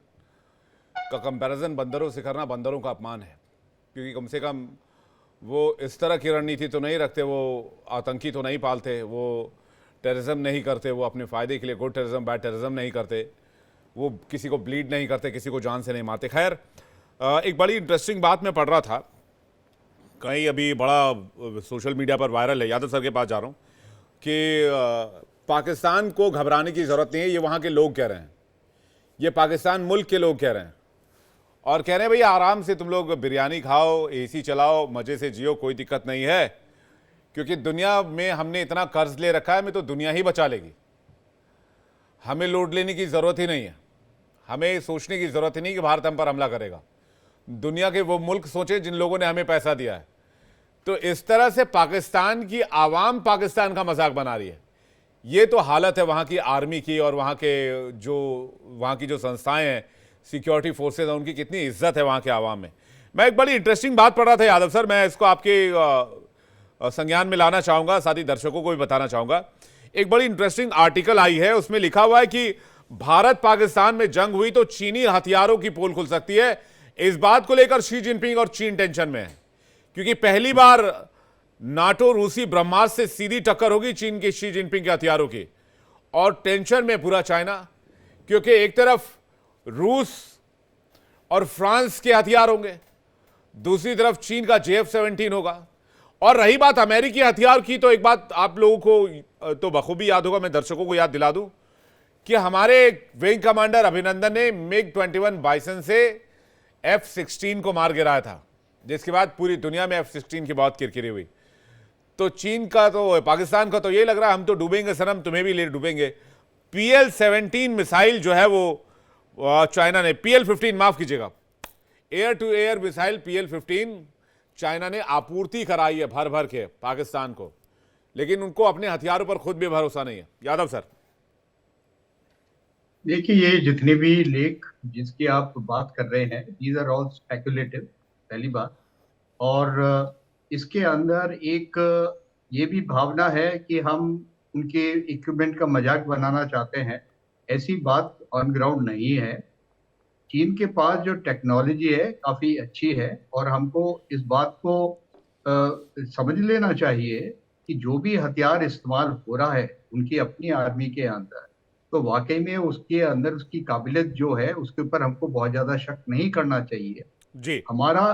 का कंपैरिजन बंदरों से करना बंदरों का अपमान है, क्योंकि कम से कम वो इस तरह की रणनीति तो नहीं रखते, वो आतंकी तो नहीं पालते, वो टेररिज्म नहीं करते, वो अपने फ़ायदे के लिए गुड टेररिज्म बैड टेररिज्म नहीं करते, वो किसी को ब्लीड नहीं करते, किसी को जान से नहीं मारते। खैर, एक बड़ी इंटरेस्टिंग बात मैं पढ़ रहा था, कहीं अभी बड़ा सोशल मीडिया पर वायरल है, यादव सर के पास जा रहा हूँ, कि पाकिस्तान को घबराने की ज़रूरत नहीं है, ये वहाँ के लोग कह रहे हैं, ये पाकिस्तान मुल्क के लोग कह रहे हैं, और कह रहे हैं भाई आराम से तुम लोग बिरयानी खाओ, एसी चलाओ, मज़े से जियो, कोई दिक्कत नहीं है, क्योंकि दुनिया में हमने इतना कर्ज ले रखा है, मैं तो दुनिया ही बचा लेगी, हमें लोड लेने की ज़रूरत ही नहीं है, हमें सोचने की ज़रूरत ही नहीं कि भारत हम पर हमला करेगा, दुनिया के वो मुल्क सोचे जिन लोगों ने हमें पैसा दिया है। तो इस तरह से पाकिस्तान की आवाम पाकिस्तान का मजाक बना रही है। ये तो हालत है वहाँ की आर्मी की और वहाँ की जो संस्थाएं हैं, सिक्योरिटी फोर्सेज हैं, उनकी कितनी इज्जत है वहाँ के आवाम में। मैं एक बड़ी इंटरेस्टिंग बात पढ़ रहा था यादव सर, मैं इसको आपके संज्ञान में लाना चाहूँगा, साथ ही दर्शकों को भी बताना चाहूँगा। एक बड़ी इंटरेस्टिंग आर्टिकल आई है, उसमें लिखा हुआ है कि भारत पाकिस्तान में जंग हुई तो चीनी हथियारों की पोल खुल सकती है। इस बात को लेकर शी जिनपिंग और चीन टेंशन में है, क्योंकि पहली बार नाटो रूसी ब्रह्मास्त्र से सीधी टक्कर होगी चीन के शी जिनपिंग के हथियारों की, और टेंशन में पूरा चाइना, क्योंकि एक तरफ रूस और फ्रांस के हथियार होंगे, दूसरी तरफ चीन का JF-17 होगा। और रही बात अमेरिकी हथियार की, तो एक बात आप लोगों को तो बखूबी याद होगा, मैं दर्शकों को याद दिला दूं कि हमारे विंग कमांडर अभिनंदन ने MiG-21 बाइसन से F-16 को मार गिराया था, जिसके बाद पूरी दुनिया में F-16 की बहुत किरकिरी हुई। तो चीन का तो, पाकिस्तान का तो ये लग रहा है हम तो डूबेंगे सनम, तुम्हें भी ले डूबेंगे। PL-17 मिसाइल जो है वो चाइना ने, PL-15 माफ कीजिएगा, air to air missile PL-15 China ने आपूर्ति कराई है भर भर के पाकिस्तान को, लेकिन उनको अपने हथियारों पर खुद भी भरोसा नहीं है। यादव सर, देखिए, ये जितने भी लेख जिसकी आप बात कर रहे हैं, दीज आर ऑल स्पेकुलेटिव, पहली बात। और इसके अंदर एक ये भी भावना है कि हम उनके इक्विपमेंट का मजाक बनाना चाहते हैं, ऐसी बात ऑन ग्राउंड नहीं है। चीन के पास जो टेक्नोलॉजी है काफी अच्छी है, और हमको इस बात को समझ लेना चाहिए कि जो भी हथियार इस्तेमाल हो रहा है उनकी अपनी आर्मी के अंदर, तो वाकई में उसके अंदर उसकी काबिलियत जो है उसके ऊपर हमको बहुत ज्यादा शक नहीं करना चाहिए जी। हमारा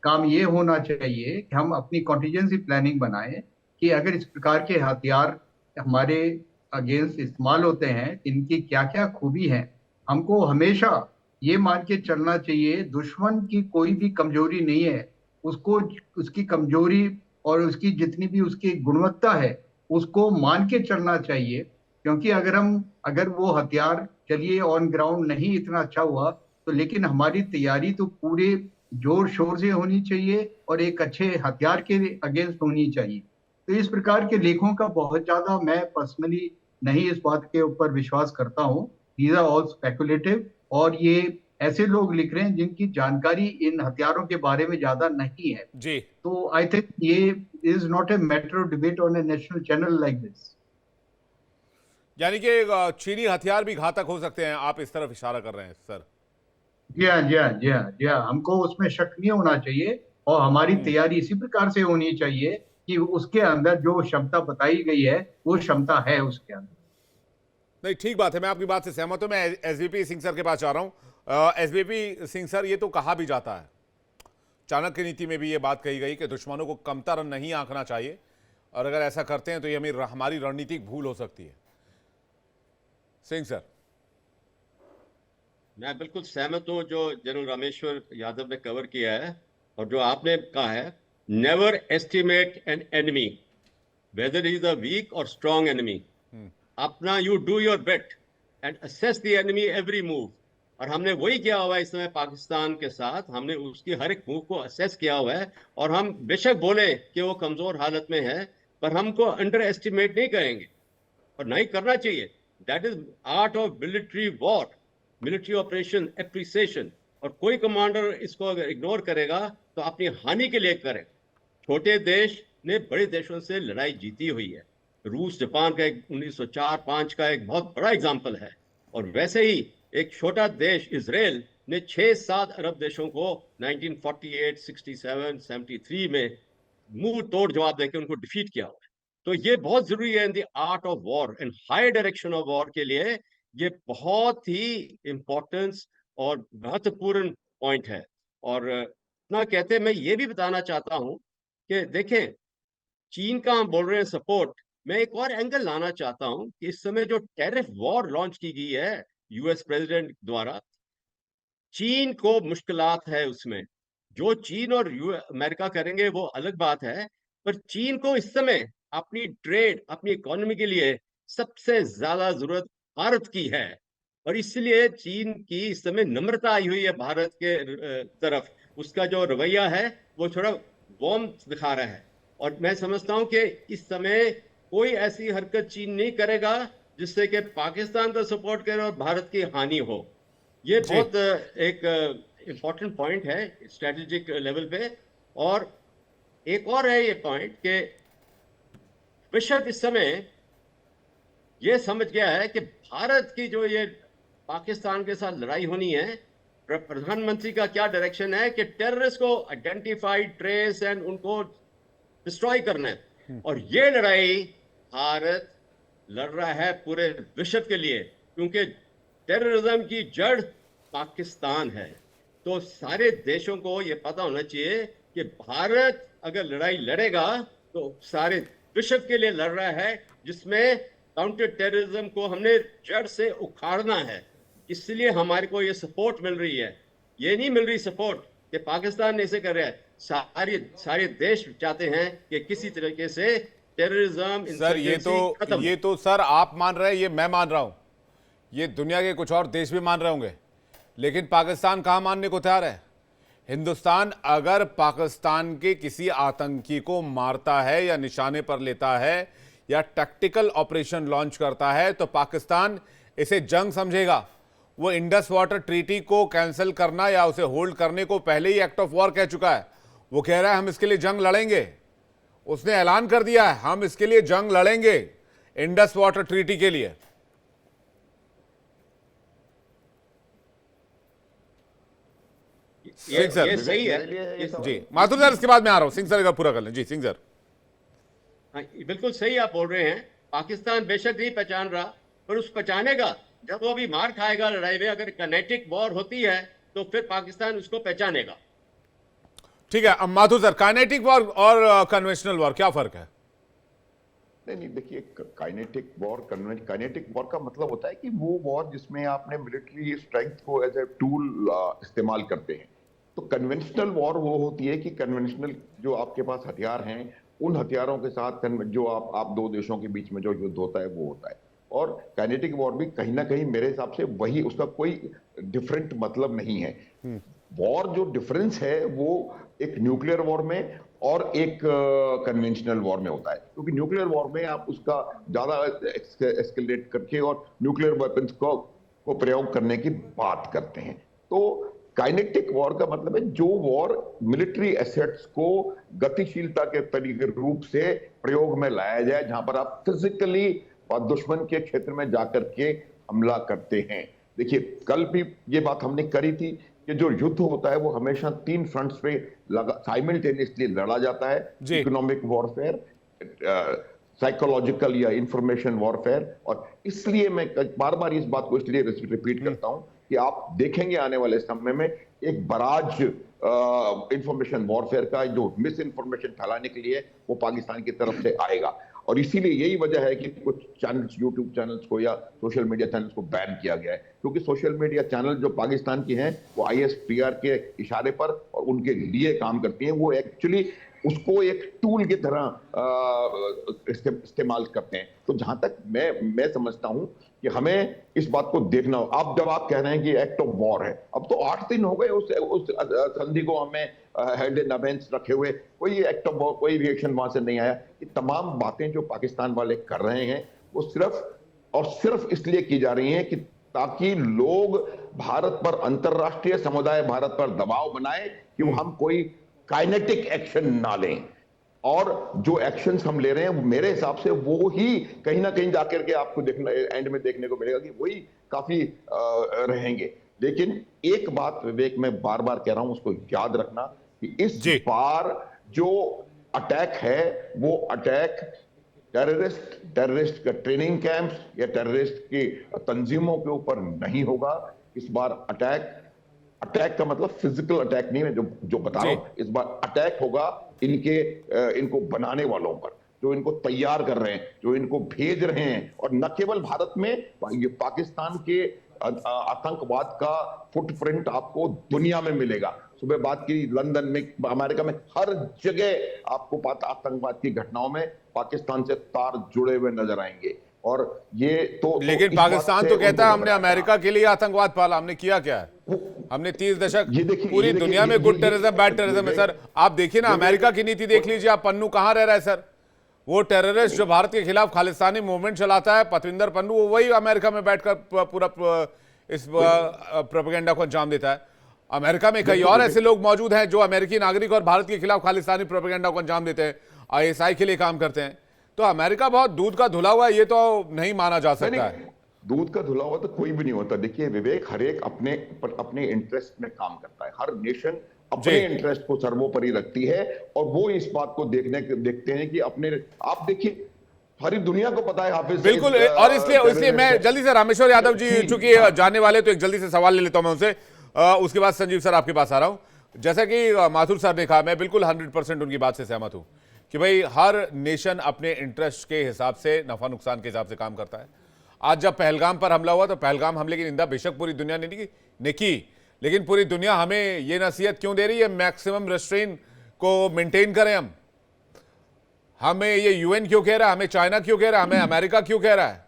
काम ये होना चाहिए कि हम अपनी कॉन्टीजेंसी प्लानिंग बनाएं कि अगर इस प्रकार के हथियार हमारे अगेंस्ट इस्तेमाल होते हैं, इनकी क्या क्या खूबी है। हमको हमेशा ये मान के चलना चाहिए दुश्मन की कोई भी कमजोरी नहीं है, उसको उसकी कमजोरी और उसकी जितनी भी उसकी गुणवत्ता है उसको मान के चलना चाहिए। क्योंकि अगर वो हथियार चलिए ऑन ग्राउंड नहीं इतना अच्छा हुआ तो, लेकिन हमारी तैयारी तो पूरे जोर शोर से होनी चाहिए और एक अच्छे हथियार के अगेंस्ट होनी चाहिए। तो इस प्रकार के लेखों का बहुत ज्यादा मैं पर्सनली नहीं इस बात के ऊपर विश्वास करता हूँ। दीज आर ऑल स्पेकुलेटिव, और ये ऐसे लोग लिख रहे हैं जिनकी जानकारी इन हथियारों के बारे में ज्यादा नहीं है जी। तो आई थिंक ये is not a matter of debate on A national channel like this. यानी कि चीनी हथियार भी घातक हो सकते हैं, आप इस तरफ इशारा कर रहे हैं सर। जी हाँ, जी हाँ, जी हाँ, जी हाँ, हमको उसमें शक नहीं होना चाहिए और हमारी तैयारी इसी प्रकार से होनी चाहिए कि उसके अंदर जो क्षमता बताई गई है वो क्षमता है उसके अंदर। नहीं, ठीक बात है, मैं आपकी बात से सहमत हूं। मैं एसवीपी सिंह सर के पास जा रहा हूं। एसवीपी सिंह सर, ये तो कहा भी जाता है, चाणक्य नीति में भी ये बात कही गई कि दुश्मनों को कमतर नहीं आंकना चाहिए, और अगर ऐसा करते हैं तो ये हमारी रणनीतिक भूल हो सकती है। सिंह सर। मैं बिल्कुल सहमत हूँ जो जनरल रामेश्वर यादव ने कवर किया है, और जो आपने कहा है, never estimate an enemy whether is a weak or strong enemy. अपना you do your bet and assess the enemy every move. और हमने वही किया हुआ है इस समय पाकिस्तान के साथ, हमने उसकी हर एक मूव को असेस किया हुआ है, और हम बेशक बोले कि वो कमजोर हालत में है, पर हमको अंडर एस्टिमेट नहीं करेंगे और नहीं करना चाहिए। That is art of military war, military operation appreciation. और कोई कमांडर इसको अगर इग्नोर करेगा तो अपनी हानि के लिए करे। छोटे देश ने बड़े देशों से लड़ाई जीती हुई है। रूस जापान का एक 1904-5 का एक बहुत बड़ा एग्जाम्पल है, और वैसे ही एक छोटा देश इजराइल ने 6-7 अरब देशों को 1948, 67, 73 में मुंह तोड़ जवाब देकर उनको डिफीट किया हुआ है। तो ये बहुत जरूरी है in the art of war and higher direction of war के लिए। ये बहुत ही इंपॉर्टेंस और महत्वपूर्ण पॉइंट है। और ना कहते मैं ये भी बताना चाहता हूं कि देखें, चीन का हम बोल रहे हैं सपोर्ट, मैं एक और एंगल लाना चाहता हूं कि इस समय जो टैरिफ वॉर लॉन्च की गई है यूएस प्रेसिडेंट द्वारा, चीन को मुश्किलात है उसमें। जो चीन और अमेरिका करेंगे वो अलग बात है, पर चीन को इस समय अपनी ट्रेड, अपनी इकोनॉमी के लिए सबसे ज्यादा जरूरत भारत की है। और इसलिए चीन की इस समय नम्रता आई हुई है भारत के तरफ। उसका जो रवैया है वो थोड़ा वार्म दिखा रहा है, और मैं समझता हूं कि इस समय कोई ऐसी हरकत चीन नहीं करेगा जिससे कि पाकिस्तान का सपोर्ट करे और भारत की हानि हो। ये बहुत एक इंपॉर्टेंट पॉइंट है स्ट्रेटेजिक लेवल पे। और एक और है ये पॉइंट कि विश्व इस समय ये समझ गया है कि भारत की जो ये पाकिस्तान के साथ लड़ाई होनी है, प्रधानमंत्री का क्या डायरेक्शन है कि टेररिस्ट को आइडेंटिफाई, ट्रेस एंड उनको डिस्ट्रॉय करना है। और ये लड़ाई भारत लड़ रहा है पूरे विश्व के लिए, क्योंकि टेररिज्म की जड़ पाकिस्तान है। तो सारे देशों को ये पता होना चाहिए कि भारत अगर लड़ाई लड़ेगा तो सारे विश्व के लिए लड़ रहा है, जिसमें काउंटर टेररिज्म को हमने जड़ से उखाड़ना है। इसलिए हमारे को ये सपोर्ट मिल रही है। ये नहीं मिल रही सपोर्ट कि पाकिस्तान ऐसे कर रहा है, सारे देश चाहते हैं कि किसी तरीके से टेररिज्म सर ये तो सर आप मान रहे हैं, ये मैं मान रहा हूं, ये दुनिया के कुछ और देश भी मान रहे होंगे, लेकिन पाकिस्तान कहां मानने को तैयार है? हिंदुस्तान अगर पाकिस्तान के किसी आतंकी को मारता है या निशाने पर लेता है या टैक्टिकल ऑपरेशन लॉन्च करता है तो पाकिस्तान इसे जंग समझेगा। वो इंडस वाटर ट्रीटी को कैंसिल करना या उसे होल्ड करने को पहले ही एक्ट ऑफ वॉर कह चुका है। वो कह रहा है हम इसके लिए जंग लड़ेंगे, उसने ऐलान कर दिया है हम इसके लिए जंग लड़ेंगे, इंडस वाटर ट्रीटी के लिए। ये सही है जी माथुर सर, इसके बाद मैं आ रहा हूं। सिंह सर का पूरा कर लें। जी सिंह सर। हाँ, बिल्कुल सही आप बोल रहे हैं। पाकिस्तान बेशक नहीं पहचान रहा, पर उस पहचानेगा जब वो भी मार खाएगा लड़ाई में। अगर काइनेटिक वॉर होती है तो फिर पाकिस्तान उसको पहचानेगा। ठीक है, अब माथुर सर, काइनेटिक वॉर और कन्वेंशनल वॉर क्या फर्क है? नहीं, देखिए, काइनेटिक वॉर का मतलब होता है कि वो वॉर जिसमें आपने मिलिट्री स्ट्रेंथ को एज ए टूल इस्तेमाल करते हैं। तो कन्वेंशनल वॉर वो होती है कि कन्वेंशनल जो आपके पास हथियार हैं, उन हथियारों के साथ जो आप दो देशों के बीच में जो युद्ध होता है वो होता है। और काइनेटिक वॉर भी कहीं ना कहीं मेरे हिसाब से वही, उसका कोई डिफरेंट मतलब नहीं है। वॉर जो डिफरेंस है वो एक न्यूक्लियर वॉर में और एक कन्वेंशनल वॉर में होता है, क्योंकि न्यूक्लियर वॉर में आप उसका ज्यादा एस्केलेट करके और न्यूक्लियर वेपन्स को प्रयोग करने की बात करते हैं। तो काइनेटिक वॉर का मतलब है जो वॉर मिलिट्री एसेट्स को गतिशीलता के तरीके रूप से प्रयोग में लाया जाए, जहां पर आप फिजिकली और दुश्मन के क्षेत्र में जाकर के हमला करते हैं। देखिए, कल भी ये बात हमने करी थी कि जो युद्ध होता है वो हमेशा 3 फ्रंट्स पे साइमल्टेनियसली लड़ा जाता है। इकोनॉमिक वॉरफेयर, साइकोलॉजिकल या इंफॉर्मेशन वॉरफेयर। और इसलिए मैं बार बार इस बात को इसलिए रिपीट करता हूं कि आप देखेंगे आने वाले समय में एक बराज इंफॉर्मेशन वॉरफेयर का, जो मिस इंफॉर्मेशन फैलाने के लिए वो पाकिस्तान की तरफ से आएगा। और इसीलिए यही वजह है कि कुछ चैनल्स, यूट्यूब चैनल्स को या सोशल मीडिया चैनल्स को बैन किया गया है, क्योंकि सोशल मीडिया चैनल जो पाकिस्तान की हैं वो ISPR के इशारे पर और उनके लिए काम करती हैं। वो एक्चुअली उसको एक टूल की तरह इस्तेमाल करते हैं। तो जहां तक मैं समझता हूं कि हमें इस बात को देखना हो। अब जब आप कह रहे हैं कि एक्ट ऑफ वॉर है, अब तो 8 दिन हो गए उस संधि को हमें हेड इन अबेंस रखे हुए, कोई एक्ट ऑफ वॉर, कोई रिएक्शन वहां से नहीं आया। ये तमाम बातें जो पाकिस्तान वाले कर रहे हैं वो सिर्फ और सिर्फ इसलिए की जा रही हैं कि ताकि लोग भारत पर, अंतरराष्ट्रीय समुदाय भारत पर दबाव बनाए कि वो हम कोई काइनेटिक एक्शन ना लें। और जो एक्शंस हम ले रहे हैं मेरे हिसाब से वो ही कहीं ना कहीं जाकर के आपको देखना, एंड में देखने को मिलेगा कि वही काफी रहेंगे। लेकिन एक बात विवेक, मैं बार बार कह रहा हूं, उसको याद रखना कि इस बार जो अटैक है वो अटैक टेररिस्ट का ट्रेनिंग कैंप्स या टेररिस्ट की तंजीमों के ऊपर नहीं होगा। इस बार अटैक का मतलब फिजिकल अटैक नहीं है, जो बता रहा हूं, इस बार अटैक होगा इनको बनाने वालों पर, जो इनको तैयार कर रहे हैं, जो इनको भेज रहे हैं। और न केवल भारत में, ये पाकिस्तान के आतंकवाद का फुटप्रिंट आपको दुनिया में मिलेगा। सुबह बात की लंदन में, अमेरिका में, हर जगह आपको आतंकवाद की घटनाओं में पाकिस्तान से तार जुड़े हुए नजर आएंगे। और ये लेकिन पाकिस्तान तो कहता है हमने अमेरिका के लिए आतंकवाद पाला। हमने किया क्या है? हमने 30 दशक पूरी दुनिया में गुड टेररिज्म, बैड टेररिज्म है सर। आप देखिए ना, अमेरिका की नीति देख लीजिए आप। पन्नू कहां रह रहा है सर? वो टेररिस्ट जो भारत के खिलाफ खालिस्तानी मूवमेंट चलाता है, पतविंदर पन्नू, वो वही अमेरिका में बैठकर पूरा इस प्रोपेगेंडा को अंजाम देता है। अमेरिका में कई और ऐसे लोग मौजूद हैं जो अमेरिकी नागरिक और भारत के खिलाफ खालिस्तानी प्रोपेगेंडा को अंजाम देते हैं, ISI के लिए काम करते हैं। तो अमेरिका बहुत दूध का धुला हुआ है, ये तो नहीं माना जा सकता है। दूध का धुला हुआ तो कोई भी नहीं होता। देखिए विवेक, हर एक अपने इंटरेस्ट में काम करता है। हर नेशन अपने इंटरेस्ट को सर्वोपरि रखती है और वो इस बात को देखते हैं कि आप देखिए सारी दुनिया को पता है हाफिज बिल्कुल। और इसलिए मैं जल्दी से रामेश्वर यादव जी चूंकि जानने वाले, तो एक जल्दी से सवाल ले लेता हूं मैं उनसे, उसके बाद संजीव सर आपके पास आ रहा हूं। जैसा कि माथुर सर ने कहा, मैं बिल्कुल 100% उनकी बात से सहमत हूं कि भाई हर नेशन अपने इंटरेस्ट के हिसाब से, नफा नुकसान के हिसाब से काम करता है। आज जब पहलगाम पर हमला हुआ तो पहलगाम हमले की निंदा बेशक पूरी दुनिया ने की, लेकिन पूरी दुनिया हमें ये नसीहत क्यों दे रही है मैक्सिमम रेस्ट्रेन को मेंटेन करें। हमें ये UN क्यों कह रहा है, हमें चाइना क्यों कह रहा है, हमें अमेरिका क्यों कह रहा है?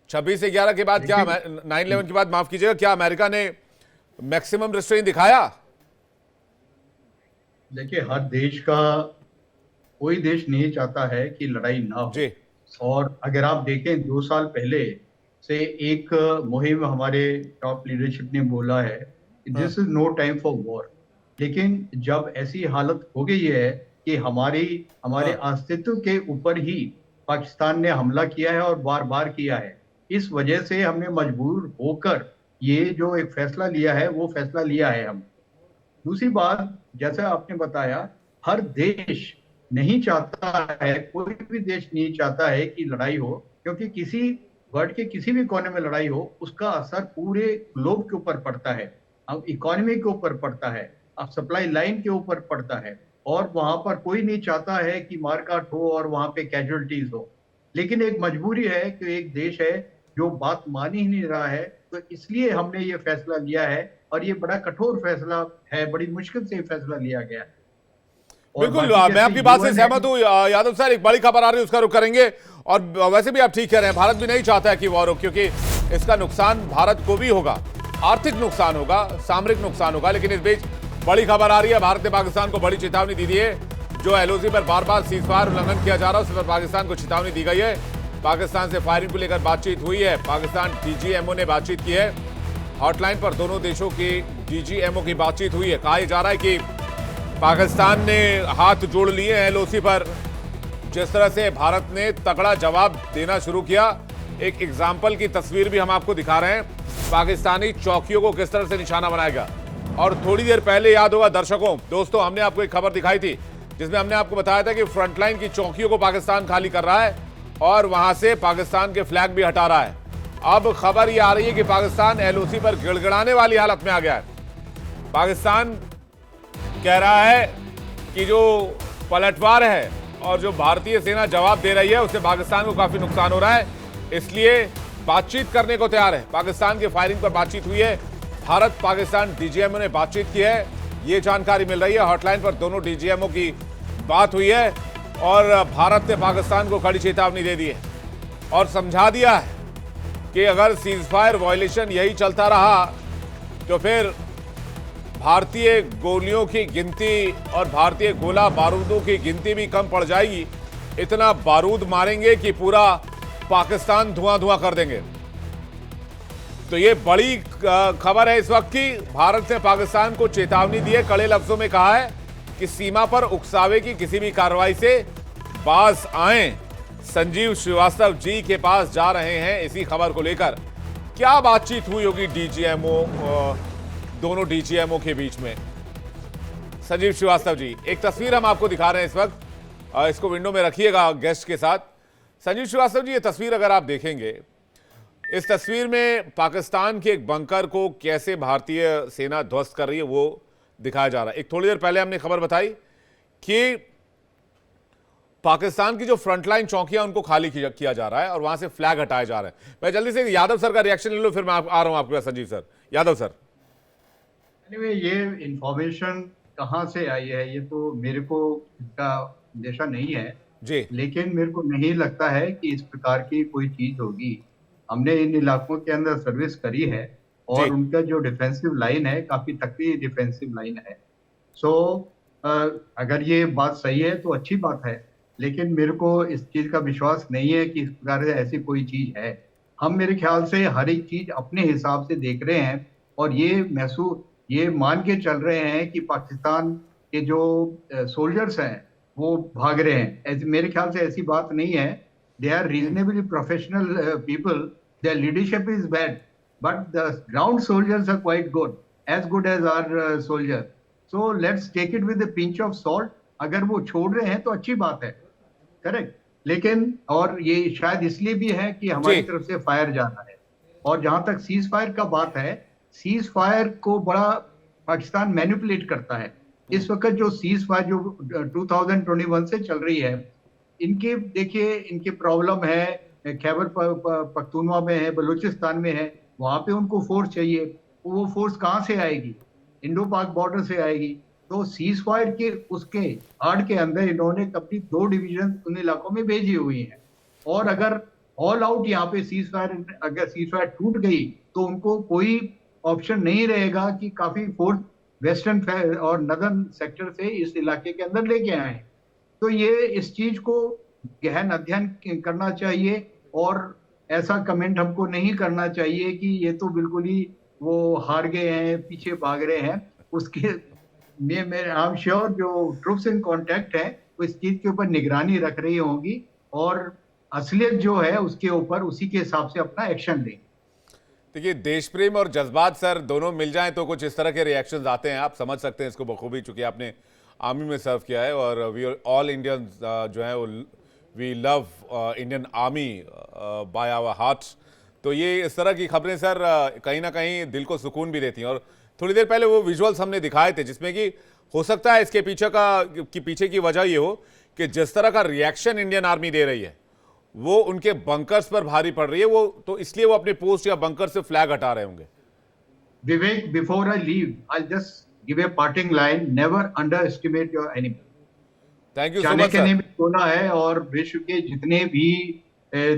26/11 के बाद क्या, 9/11 के बाद माफ कीजिएगा, क्या अमेरिका ने मैक्सिमम रेस्ट्रेन दिखाया? देखिए, हर देश का, कोई देश नहीं चाहता है कि लड़ाई ना हो जी। और अगर आप देखें 2 साल पहले से एक मुहिम हमारे टॉप लीडरशिप ने बोला है, this is no time for war. लेकिन जब ऐसी हालत हो गई है कि हमारे अस्तित्व के ऊपर ही पाकिस्तान ने हमला किया है और बार बार किया है, इस वजह से हमने मजबूर होकर ये जो एक फैसला लिया है वो फैसला लिया है हम। दूसरी बात, जैसा आपने बताया, हर देश नहीं चाहता है, कोई भी देश नहीं चाहता है कि लड़ाई हो, क्योंकि किसी वर्ल्ड के किसी भी कोने में लड़ाई हो उसका असर पूरे ग्लोब के ऊपर पड़ता है, अब इकोनॉमी के ऊपर पड़ता है, अब सप्लाई लाइन के ऊपर पड़ता है। और वहां पर कोई नहीं चाहता है कि मारकाट हो और वहां पे कैजुअलिटीज हो। लेकिन एक मजबूरी है कि एक देश है जो बात मान ही नहीं रहा है, तो इसलिए हमने ये फैसला लिया है। और ये बड़ा कठोर फैसला है, बड़ी मुश्किल से फैसला लिया गया है। बिल्कुल, मैं आपकी बात से सहमत हूं। यादव सर, एक बड़ी खबर आ रही है, उसका रुख करेंगे। और वैसे भी आप ठीक कह रहे हैं, भारत भी नहीं चाहता है कि वॉर हो, क्योंकि इसका नुकसान भारत को भी होगा, आर्थिक नुकसान होगा, सामरिक नुकसान होगा। लेकिन इस बीच बड़ी खबर आ रही है, भारत ने पाकिस्तान को बड़ी चेतावनी दी है। जो LOC पर बार बार सीजफायर उल्लंघन किया जा रहा है, उस पर पाकिस्तान को चेतावनी दी गई है। पाकिस्तान से फायरिंग को लेकर बातचीत हुई है, पाकिस्तान DGMO ने बातचीत की है। हॉटलाइन पर दोनों देशों की DGMO की बातचीत हुई है। कहा जा रहा है कि पाकिस्तान ने हाथ जोड़ लिए हैं LOC पर। जिस तरह से भारत ने तगड़ा जवाब देना शुरू किया, एक एग्जाम्पल की तस्वीर भी हम आपको दिखा रहे हैं, पाकिस्तानी चौकियों को किस तरह से निशाना बनाएगा। और थोड़ी देर पहले याद होगा दर्शकों, दोस्तों, हमने आपको एक खबर दिखाई थी जिसमें हमने आपको बताया था कि फ्रंटलाइन की चौकियों को पाकिस्तान खाली कर रहा है और वहां से पाकिस्तान के फ्लैग भी हटा रहा है। अब खबर ये आ रही है कि पाकिस्तान एलओसी पर गिड़गिड़ाने वाली हालत में आ गया है। पाकिस्तान कह रहा है कि जो पलटवार है और जो भारतीय सेना जवाब दे रही है उससे पाकिस्तान को काफी नुकसान हो रहा है, इसलिए बातचीत करने को तैयार है। पाकिस्तान के फायरिंग पर बातचीत हुई है, भारत पाकिस्तान डीजीएमओ ने बातचीत की है, ये जानकारी मिल रही है। हॉटलाइन पर दोनों डीजीएमओ की बात हुई है और भारत ने पाकिस्तान को कड़ी चेतावनी दे दी है और समझा दिया है कि अगर सीजफायर वायलेशन यही चलता रहा तो फिर भारतीय गोलियों की गिनती और भारतीय गोला बारूदों की गिनती भी कम पड़ जाएगी। इतना बारूद मारेंगे कि पूरा पाकिस्तान धुआं धुआं कर देंगे। तो ये बड़ी खबर है इस वक्त की। भारत ने पाकिस्तान को चेतावनी दी है, कड़े लफ्जों में कहा है कि सीमा पर उकसावे की किसी भी कार्रवाई से बाज आए। संजीव श्रीवास्तव जी के पास जा रहे हैं इसी खबर को लेकर। क्या बातचीत हुई होगी डीजीएमओ, दोनों डीजीएमओ के बीच में? संजीव श्रीवास्तव जी, एक तस्वीर हम आपको दिखा रहे हैं इस वक्त, इसको विंडो में रखिएगा गेस्ट के साथ। संजीव श्रीवास्तव जी, ये तस्वीर अगर आप देखेंगे, इस तस्वीर में पाकिस्तान के एक बंकर को कैसे भारतीय सेना ध्वस्त कर रही है वो दिखाया जा रहा है। एक थोड़ी देर पहले हमने खबर बताई कि पाकिस्तान की जो फ्रंटलाइन चौकियां उनको खाली किया जा रहा है और वहां से फ्लैग हटाया जा रहा है। मैं जल्दी से यादव सर का रिएक्शन ले लो, फिर मैं आ रहा हूं आपके पास। Sanjeev sir, Yadav sir. anyway, ये इंफॉर्मेशन कहाँ से आई है ये तो मेरे को इसका अंदेशा नहीं है जी, लेकिन मेरे को नहीं लगता है कि इस प्रकार की कोई चीज होगी। हमने इन इलाकों के अंदर सर्विस करी है और उनका जो डिफेंसिव लाइन है काफी तकड़ी डिफेंसिव लाइन है। सो अगर ये बात सही है तो अच्छी बात है, लेकिन मेरे को इस चीज का विश्वास नहीं है कि इस प्रकार से ऐसी कोई चीज है। हम मेरे ख्याल से हर एक चीज अपने हिसाब से देख रहे हैं और ये मान के चल रहे हैं कि पाकिस्तान के जो सोल्जर्स हैं वो भाग रहे हैं। मेरे ख्याल से ऐसी बात नहीं है। They are reasonably professional people, their leadership is bad but the ground soldiers are quite good, as good as our soldier. So let's take it with a pinch of salt. अगर वो छोड़ रहे हैं तो अच्छी बात है, करेक्ट, लेकिन और ये शायद इसलिए भी है कि हमारी तरफ से फायर जाना है। और जहां तक सीज फायर का बात है, सीज फायर को बड़ा पाकिस्तान मैनिपुलेट करता है। इस वक्त जो सीज फायर जो 2021 से चल रही है, इनके देखिए इनके प्रॉब्लम है खैबर पख्तूनवा में है, बलूचिस्तान में है, वहां पे उनको फोर्स चाहिए। वो फोर्स कहाँ से आएगी? इंडो पाक बॉर्डर से आएगी। तो सीज फायर के उसके आड़ के अंदर इन्होंने अपनी 2 डिवीजन उन इलाकों में भेजी हुई हैं और अगर ऑल आउट यहाँ पे सीज फायर टूट गई तो उनको कोई ऑप्शन नहीं रहेगा कि काफी फोर्स वेस्टर्न और नदर्न सेक्टर से इस इलाके के अंदर लेके आए। तो ये इस चीज को गहन अध्ययन करना चाहिए और ऐसा कमेंट हमको नहीं करना चाहिए कि ये तो बिल्कुल ही वो हार गए हैं, पीछे भाग रहे हैं। उसके मैं आई एम श्योर जो ट्रूप्स इन कांटेक्ट है वो इस चीज के ऊपर निगरानी रख रही होंगी और असलियत जो है उसके ऊपर उसी के हिसाब से अपना एक्शन लें। देखिए, देश प्रेम और जज्बात सर दोनों मिल जाएं तो कुछ इस तरह के रिएक्शंस आते हैं। आप समझ सकते हैं इसको बखूबी, चूंकि आपने आर्मी में सर्व किया है और वी ऑल इंडियंस जो है वो we love Indian army by our hearts. तो ये इस तरह की खबरें सर कहीं ना कहीं दिल को सुकून भी देती हैं। और थोड़ी देर पहले वो विजुअल्स हमने दिखाए थे जिसमें कि हो सकता है इसके पीछे की वजह ये हो कि जिस तरह का रिएक्शन इंडियन आर्मी दे रही है वो उनके बंकर्स पर भारी पड़ रही है, वो तो इसलिए वो अपने पोस्ट या बंकर से फ्लैग हटा रहे होंगे। Vivek, before I leave I just give a parting line, never underestimate your enemy. Thank you so much sir. ने भी बोला है और विश्व के जितने भी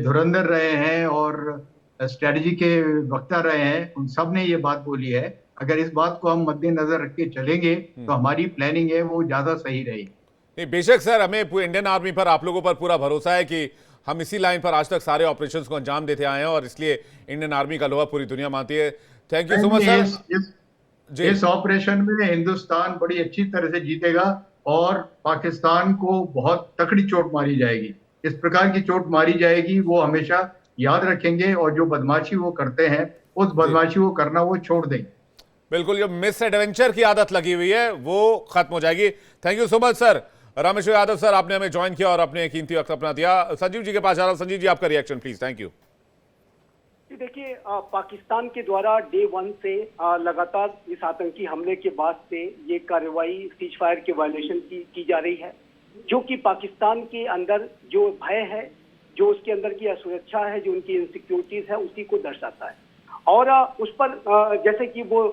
धुरंधर रहे हैं और स्ट्रेटजी के वक्ता रहे हैं उन सब ने ये बात बोली है। अगर इस बात को हम मद्देनजर रख के चलेंगे तो हमारी प्लानिंग है वो ज्यादा सही रहेगी। नहीं, बेशक सर, हमें इंडियन आर्मी पर, आप लोगों पर पूरा भरोसा है कि हम इसी लाइन पर आज तक सारे ऑपरेशंस को अंजाम देते आए हैं और इसलिए इंडियन आर्मी का लोहा पूरी दुनिया मानती है। Thank you so much sir. इस ऑपरेशन में हिंदुस्तान बड़ी अच्छी तरह से जीतेगा और पाकिस्तान को बहुत तकड़ी चोट मारी जाएगी। इस प्रकार की चोट मारी जाएगी वो हमेशा याद रखेंगे और जो बदमाशी वो करते हैं उस बदमाशी को करना वो छोड़ देंगे। बिल्कुल, जो मिस एडवेंचर की आदत लगी हुई है वो खत्म हो जाएगी। Thank you so much sir. Rameshwar Yadav sir, आपने हमें ज्वाइन किया और अपने कीमती वक्त अपना दिया। संजीव जी के पास जा रहा हूं। संजीव जी, आपका रिएक्शन प्लीज। Thank you. देखिए, पाकिस्तान के द्वारा डे 1 से लगातार इस आतंकी हमले के बाद से ये कार्रवाई सीज फायर के वायलेशन की जा रही है, जो कि पाकिस्तान के अंदर जो भय है, जो उसके अंदर की असुरक्षा है, जो उनकी इनसिक्योरिटीज है, उसी को दर्शाता है। और उस पर जैसे कि वो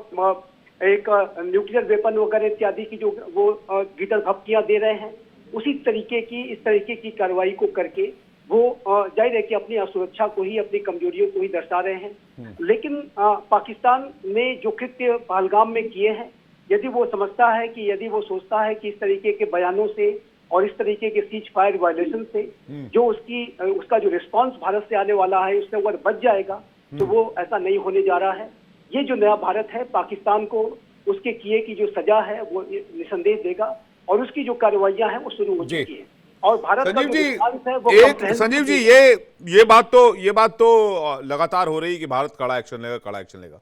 एक न्यूक्लियर वेपन वगैरह इत्यादि की जो वो भीतर भपकियां दे रहे हैं, उसी तरीके की इस तरीके की कार्रवाई को करके वो जाहिर है कि अपनी असुरक्षा को ही, अपनी कमजोरियों को ही दर्शा रहे हैं। लेकिन पाकिस्तान ने जो कृत्य पहलगाम में किए हैं, यदि वो समझता है कि, यदि वो सोचता है कि इस तरीके के बयानों से और इस तरीके के सीज फायर वायलेशन से जो उसका जो रिस्पांस भारत से आने वाला है उससे अगर बच जाएगा, तो वो ऐसा नहीं होने जा रहा है। ये जो नया भारत है, पाकिस्तान को उसके किए की जो सजा है वो निसंदेह देगा और उसकी जो कार्रवाइयां हैं वो शुरू हो चुकी है। और भारत संजीव का जी, है वो संजीव जी, ये बात तो लगातार हो रही कि भारत कड़ा एक्शन लेगा।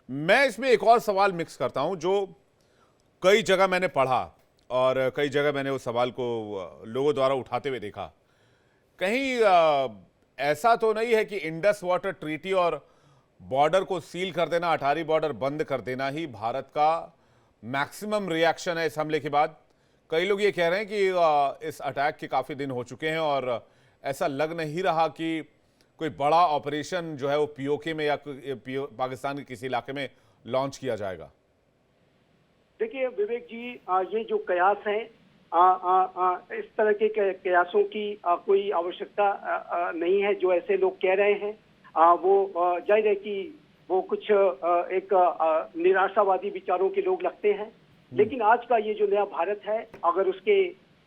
मैं इसमें एक और सवाल मिक्स करता हूं, जो कई जगह मैंने पढ़ा और कई जगह मैंने उस सवाल को लोगों द्वारा उठाते हुए देखा। कहीं ऐसा तो नहीं है कि इंडस वाटर ट्रीटी और बॉर्डर को सील कर देना, अटारी बॉर्डर बंद कर देना ही भारत का मैक्सिमम रिएक्शन है इस हमले के बाद? कई लोग ये कह रहे हैं कि इस अटैक के काफी दिन हो चुके हैं और ऐसा लग नहीं रहा कि कोई बड़ा ऑपरेशन जो है वो पीओके में या पाकिस्तान के किसी इलाके में लॉन्च किया जाएगा। देखिए विवेक जी, ये जो कयास है, इस तरह के कयासों की कोई आवश्यकता नहीं है। जो ऐसे लोग कह रहे हैं वो जाहिर है कि वो कुछ एक निराशावादी विचारों के लोग लगते हैं। लेकिन आज का ये जो नया भारत है, अगर उसके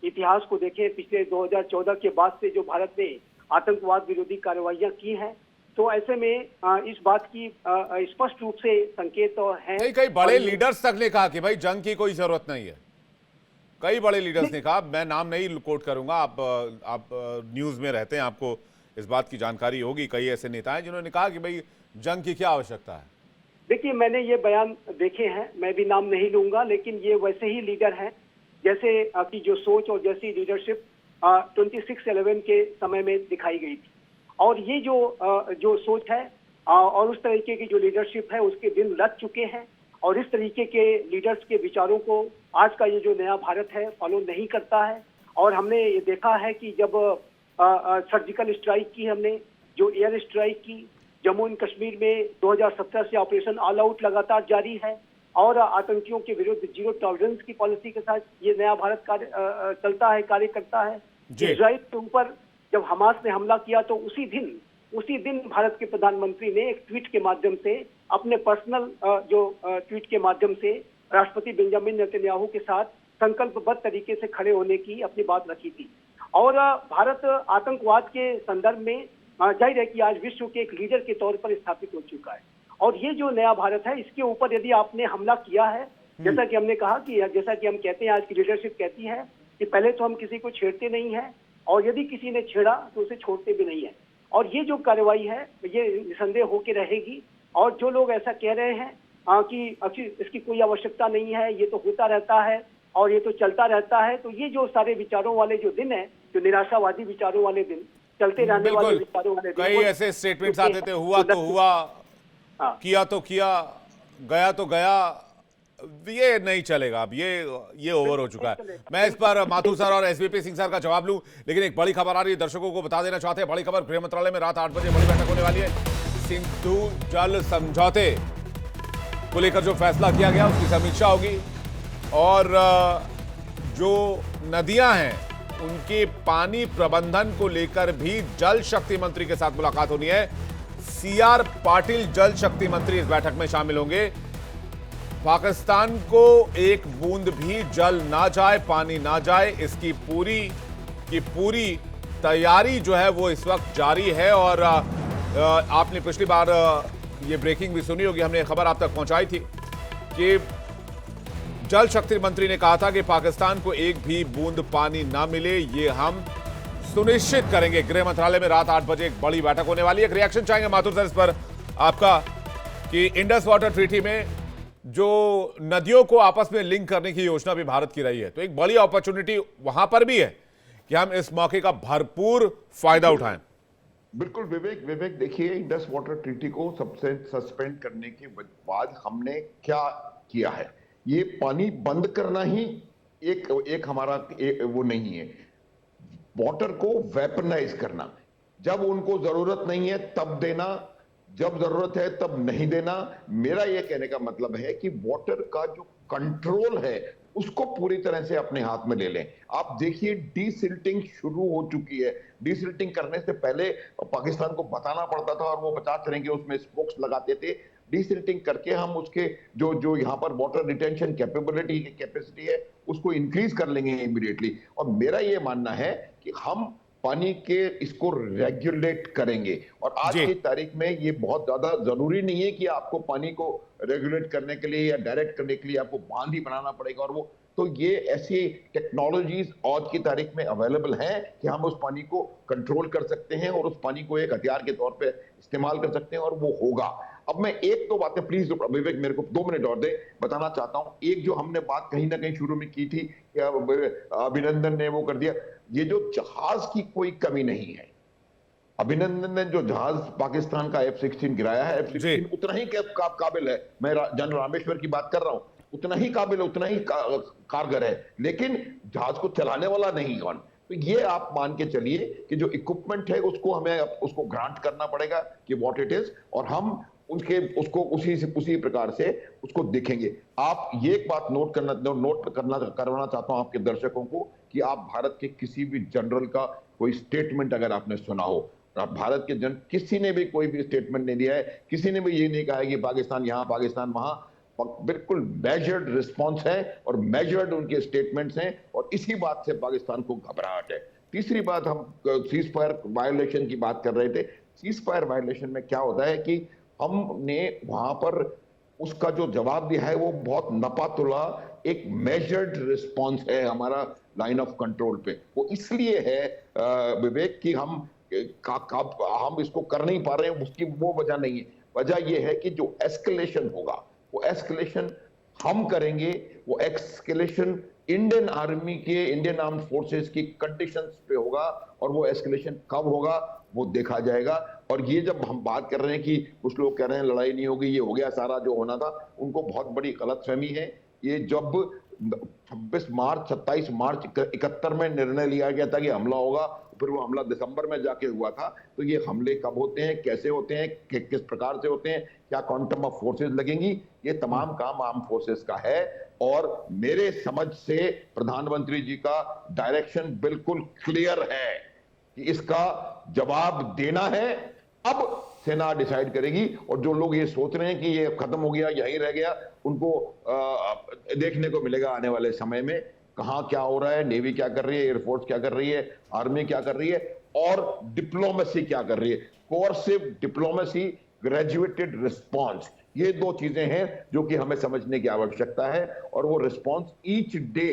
इतिहास को देखें, पिछले 2014 के बाद से जो भारत ने आतंकवाद विरोधी कार्रवाइयां की हैं, तो ऐसे में इस बात की स्पष्ट रूप से संकेत है। कई बड़े लीडर्स तक ने कहा कि भाई जंग की कोई जरूरत नहीं है। कई बड़े लीडर्स ने कहा, मैं नाम नहीं कोट करूंगा, आप न्यूज में रहते हैं, आपको इस बात की जानकारी होगी। कई ऐसे नेता हैं जिन्होंने कहा कि भाई जंग की क्या आवश्यकता है। देखिए, मैंने ये बयान देखे हैं, मैं भी नाम नहीं लूंगा, लेकिन ये वैसे ही लीडर हैं जैसे की जो सोच और जैसी लीडरशिप 26/11 के समय में दिखाई गई थी। और ये जो सोच है और उस तरीके की जो लीडरशिप है, उसके दिन लग चुके हैं। और इस तरीके के लीडर्स के विचारों को आज का ये जो नया भारत है फॉलो नहीं करता है। और हमने ये देखा है कि जब सर्जिकल स्ट्राइक की, हमने जो एयर स्ट्राइक की जम्मू एंड कश्मीर में 2017 से ऑपरेशन ऑल आउट लगातार जारी है और आतंकियों के विरुद्ध जीरो टॉलरेंस की पॉलिसी के साथ ये नया भारत चलता है, कार्य करता है। इजराइल के ऊपर जब हमास ने हमला किया तो उसी दिन भारत के प्रधानमंत्री ने एक ट्वीट के माध्यम से, अपने पर्सनल जो ट्वीट के माध्यम से राष्ट्रपति बेंजामिन नेतन्याहू के साथ संकल्पबद्ध तरीके से खड़े होने की अपनी बात रखी थी। और भारत आतंकवाद के संदर्भ में जाहिर है कि आज विश्व के एक लीडर के तौर पर स्थापित हो चुका है। और ये जो नया भारत है, इसके ऊपर यदि आपने हमला किया है, जैसा कि हमने कहा कि जैसा कि हम कहते हैं, आज की लीडरशिप कहती है कि पहले तो हम किसी को छेड़ते नहीं है और यदि किसी ने छेड़ा तो उसे छोड़ते भी नहीं है। और ये जो कार्रवाई है ये निसंदेह होकर रहेगी। और जो लोग ऐसा कह रहे हैं कि इसकी कोई आवश्यकता नहीं है, ये तो होता रहता है और ये तो चलता रहता है, तो ये जो सारे विचारों वाले जो दिन है, जो निराशावादी विचारों वाले दिन, चलते रहने वाले विचारों वाले दिन, कई ऐसे स्टेटमेंट्स आते थे, हुआ तो हुआ, किया तो किया, गया तो गया, ये नहीं चलेगा। अब ये ओवर हो चुका है। मैं इस पर माथुर सर और एसवीपी सिंह सर का जवाब लूं, लेकिन एक बड़ी खबर आ रही है, दर्शकों को बता देना चाहते हैं। बड़ी खबर, गृह मंत्रालय में रात 8 बजे बड़ी बैठक होने वाली है। सिंधु जल समझौते को लेकर जो फैसला किया गया उसकी समीक्षा होगी और जो नदियां हैं उनके पानी प्रबंधन को लेकर भी जल शक्ति मंत्री के साथ मुलाकात होनी है। सीआर पाटिल जल शक्ति मंत्री इस बैठक में शामिल होंगे। पाकिस्तान को एक बूंद भी जल ना जाए, पानी ना जाए, इसकी पूरी की पूरी तैयारी जो है वो इस वक्त जारी है। और आपने पिछली बार ये ब्रेकिंग भी सुनी होगी, हमने खबर आप तक पहुंचाई थी कि जल शक्ति मंत्री ने कहा था कि पाकिस्तान को एक भी बूंद पानी ना मिले, ये हम सुनिश्चित करेंगे। गृह मंत्रालय में रात 8 बजे एक बड़ी बैठक होने वाली है। एक रिएक्शन चाहेंगे माथुर सर इस पर आपका कि इंडस वाटर ट्रीटी में जो नदियों को आपस में लिंक करने की योजना भी भारत की रही है, तो एक बड़ी अपॉर्चुनिटी वहां पर भी है कि हम इस मौके का भरपूर फायदा उठाएं। बिल्कुल विवेक देखिए, इंडस वाटर ट्रीटी को सबसे सस्पेंड करने के बाद हमने क्या किया है, ये पानी बंद करना ही एक हमारा वो नहीं है। वाटर को वेपनाइज करना, जब उनको जरूरत नहीं है तब देना, जब जरूरत है तब नहीं देना। मेरा यह कहने का मतलब है कि वाटर का जो कंट्रोल है उसको पूरी तरह से अपने हाथ में ले लें। आप देखिए, डीसिल्टिंग शुरू हो चुकी है। डीसिल्टिंग करने से पहले पाकिस्तान को बताना पड़ता था और वो 50 तरह के उसमें स्पोक्स लगाते थे। डीसिल्टिंग करके हम उसके जो यहाँ पर वाटर रिटेंशन कैपेसिटी है उसको इंक्रीज कर लेंगे इमीडिएटली। और मेरा ये मानना है कि हम पानी के इसको रेगुलेट करेंगे। और आज की तारीख में ये बहुत ज्यादा जरूरी नहीं है कि आपको पानी को रेगुलेट करने के लिए या डायरेक्ट करने के लिए आपको बांध ही बनाना पड़ेगा। और वो तो ये ऐसी टेक्नोलॉजीज आज की तारीख में अवेलेबल हैं कि हम उस पानी को कंट्रोल कर सकते हैं और उस पानी को एक हथियार के तौर पे इस्तेमाल कर सकते हैं, और वो होगा। अब मैं एक तो बातें प्लीज विवेक मेरे को 2 मिनट और दे, बताना चाहता हूं। एक जो हमने बात कहीं ना कहीं शुरू में की थी, अभिनंदन ने वो कर दिया, ये जो जहाज की कोई कमी नहीं है। अभिनंदन ने जो जहाज पाकिस्तान का F-16 गिराया है, F-16 उतना ही काबिल है। मैं जनरल रामेश्वर की बात कर रहा हूं, उतना ही काबिल, उतना ही कारगर है, लेकिन जहाज को चलाने वाला नहीं कौन। तो ये आप मान के चलिए कि जो इक्विपमेंट है उसको हमें उसको ग्रांट करना पड़ेगा कि व्हाट इट इज, और हम उसको उसी प्रकार से उसको देखेंगे। आप ये एक बात करवाना चाहता हूं आपके दर्शकों को कि आप भारत के किसी भी जनरल का कोई स्टेटमेंट अगर आपने सुना हो, भारत के किसी ने भी कोई भी स्टेटमेंट नहीं दिया है, किसी ने भी ये नहीं कहा है कि पाकिस्तान यहां पाकिस्तान वहां। बिल्कुल मेजर्ड रिस्पॉन्स है और मेजर्ड उनके स्टेटमेंट्स हैं, और इसी बात से पाकिस्तान को घबराहट है। तीसरी बात, हम सीज फायर वायलेशन की बात कर रहे थे। सीज फायर वायलेशन में क्या होता है कि हमने वहां पर उसका जो जवाब दिया है वो बहुत नपातुला एक मेजर्ड रिस्पॉन्स है हमारा लाइन ऑफ कंट्रोल पे। वो इसलिए है विवेक कि हम इसको कर नहीं पा रहे हैं, उसकी वो वजह नहीं है। वजह ये है कि जो एस्केलेशन होगा वो एस्केलेशन हम करेंगे, वो एस्केलेशन इंडियन आर्मी के, इंडियन आर्म्ड फोर्सेस की कंडीशंस पे होगा, और वो एस्केलेशन कब होगा वो देखा जाएगा। और ये जब हम बात कर रहे हैं कि कुछ लोग कह रहे हैं लड़ाई नहीं होगी, ये हो गया सारा जो होना था, उनको बहुत बड़ी गलतफहमी है। ये जब 26 मार्च 27 मार्च 71 में निर्णय लिया गया था कि हमला होगा, फिर वो हमला दिसंबर में जाके हुआ था। तो ये हमले कब होते हैं, कैसे होते हैं, किस प्रकार से होते हैं, क्या क्वांटम ऑफ फोर्सेस लगेंगी, ये तमाम काम आर्म फोर्सेस का है। और मेरे समझ से प्रधानमंत्री जी का डायरेक्शन बिल्कुल क्लियर है कि इसका जवाब देना है। अब सेना डिसाइड करेगी, और जो लोग ये सोच रहे हैं कि ये खत्म हो गया, यहीं रह गया, उनको देखने को मिलेगा आने वाले समय में कहां क्या हो रहा है, नेवी क्या कर रही है, एयरफोर्स क्या कर रही है, आर्मी क्या कर रही है, और डिप्लोमेसी क्या कर रही है। कोर्सिव डिप्लोमेसी, ग्रेजुएटेड रिस्पॉन्स, ये 2 चीजें हैं जो कि हमें समझने की आवश्यकता है। और वो response each day,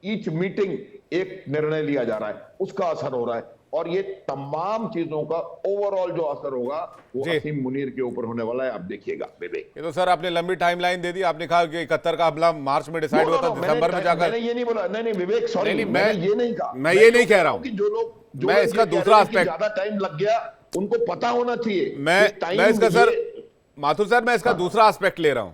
each meeting एक निर्णय लिया जा रहा है, उसका असर हो रहा है। और ये तमाम चीजों का ओवरऑल जो असर होगा वो असीम मुनीर के ऊपर होने वाला है, आप देखिएगा विवेक। ये तो सर आपने लंबी टाइमलाइन दे दी। आपने कहा कि 71 का हमला मार्च में डिसाइड होता, दिसंबर में जाकर। मैंने ये नहीं बोला, नहीं विवेक, सॉरी, मैं ये नहीं कहा, मैं ये नहीं कह रहा हूं कि जो लोग मैं इसका दूसरा एस्पेक्ट, ज्यादा टाइम लग गया, उनको पता होना चाहिए। मैं इसका सर माथुर सर, मैं इसका दूसरा एस्पेक्ट ले रहा हूं।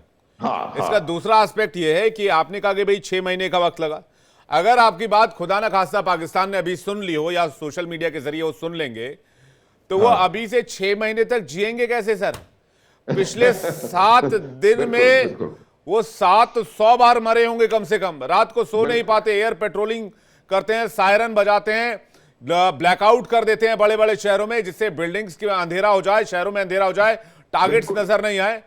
इसका दूसरा एस्पेक्ट ये है कि आपने कहा कि भाई 6 महीने का वक्त लगा। अगर आपकी बात खुदा ना खास्ता पाकिस्तान ने अभी सुन ली हो या सोशल मीडिया के जरिए वो सुन लेंगे, तो वो अभी से 6 महीने तक जिएंगे कैसे सर? पिछले 7 दिन में वो 700 बार मरे होंगे कम से कम। रात को सो नहीं पाते, एयर पेट्रोलिंग करते हैं, सायरन बजाते हैं, ब्लैकआउट कर देते हैं बड़े बड़े शहरों में, जिससे बिल्डिंग्स की अंधेरा हो जाए, शहरों में अंधेरा हो जाए, टारगेट्स नजर नहीं आए।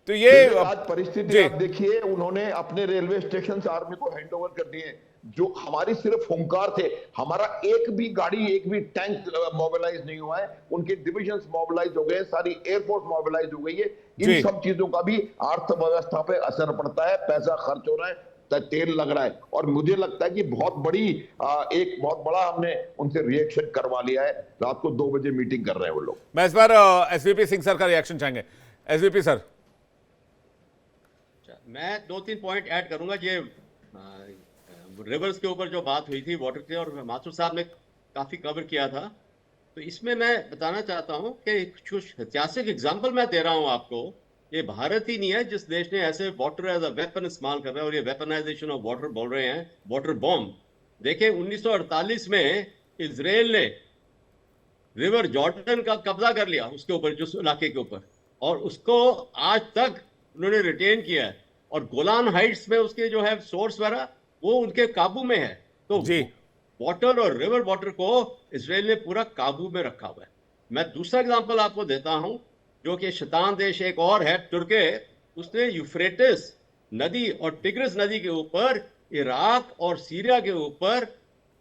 तो ये आज परिस्थिति आप देखिए, उन्होंने अपने रेलवे स्टेशन आर्मी को हैंडओवर कर दिए, जो हमारी सिर्फ हुंकार थे। हमारा एक भी गाड़ी, एक भी टैंक मोबिलाइज नहीं हुआ है, उनके डिविजन्स मोबिलाइज हो गए, सारी एयरफोर्स मोबिलाइज हो गई है। इन सब चीजों का भी अर्थव्यवस्था पे असर पड़ता है, पैसा खर्च हो रहा है, तेल लग रहा है। और मुझे लगता है कि एक बहुत बड़ा हमने उनसे रिएक्शन करवा लिया है। रात को 2 बजे मीटिंग कर रहे हैं वो लोग। मैं इस बार एसवीपी सिंह सर का रिएक्शन चाहेंगे। एसवीपी सर, मैं 2-3 पॉइंट ऐड करूंगा। ये रिवर्स के ऊपर जो बात हुई थी वाटर की, और माथुर साहब ने काफी कवर किया था, तो इसमें मैं बताना चाहता हूं कि कुछ ऐतिहासिक एग्जांपल मैं दे रहा हूं आपको। ये भारत ही नहीं है जिस देश ने ऐसे वाटर एज अ वेपन इस्तेमाल कर रहा है, और ये वेपनाइजेशन ऑफ वाटर बोल रहे हैं, वाटर बॉम्ब। देखें 1948 में इजराइल ने रिवर जॉर्डन का कब्जा कर लिया उसके ऊपर, जिस इलाके के ऊपर, और उसको आज तक उन्होंने रिटेन किया है। और गोलान हाइट्स में उसके जो है सोर्स वगैरह वो उनके काबू में है। तो जी, वाटर और रिवर वाटर को इसराइल ने पूरा काबू में रखा हुआ है। मैं दूसरा एग्जांपल आपको देता हूं, जो कि शैतान देश एक और है, तुर्की। उसने यूफ्रेटिस नदी और टिग्रिस नदी के ऊपर इराक और सीरिया के ऊपर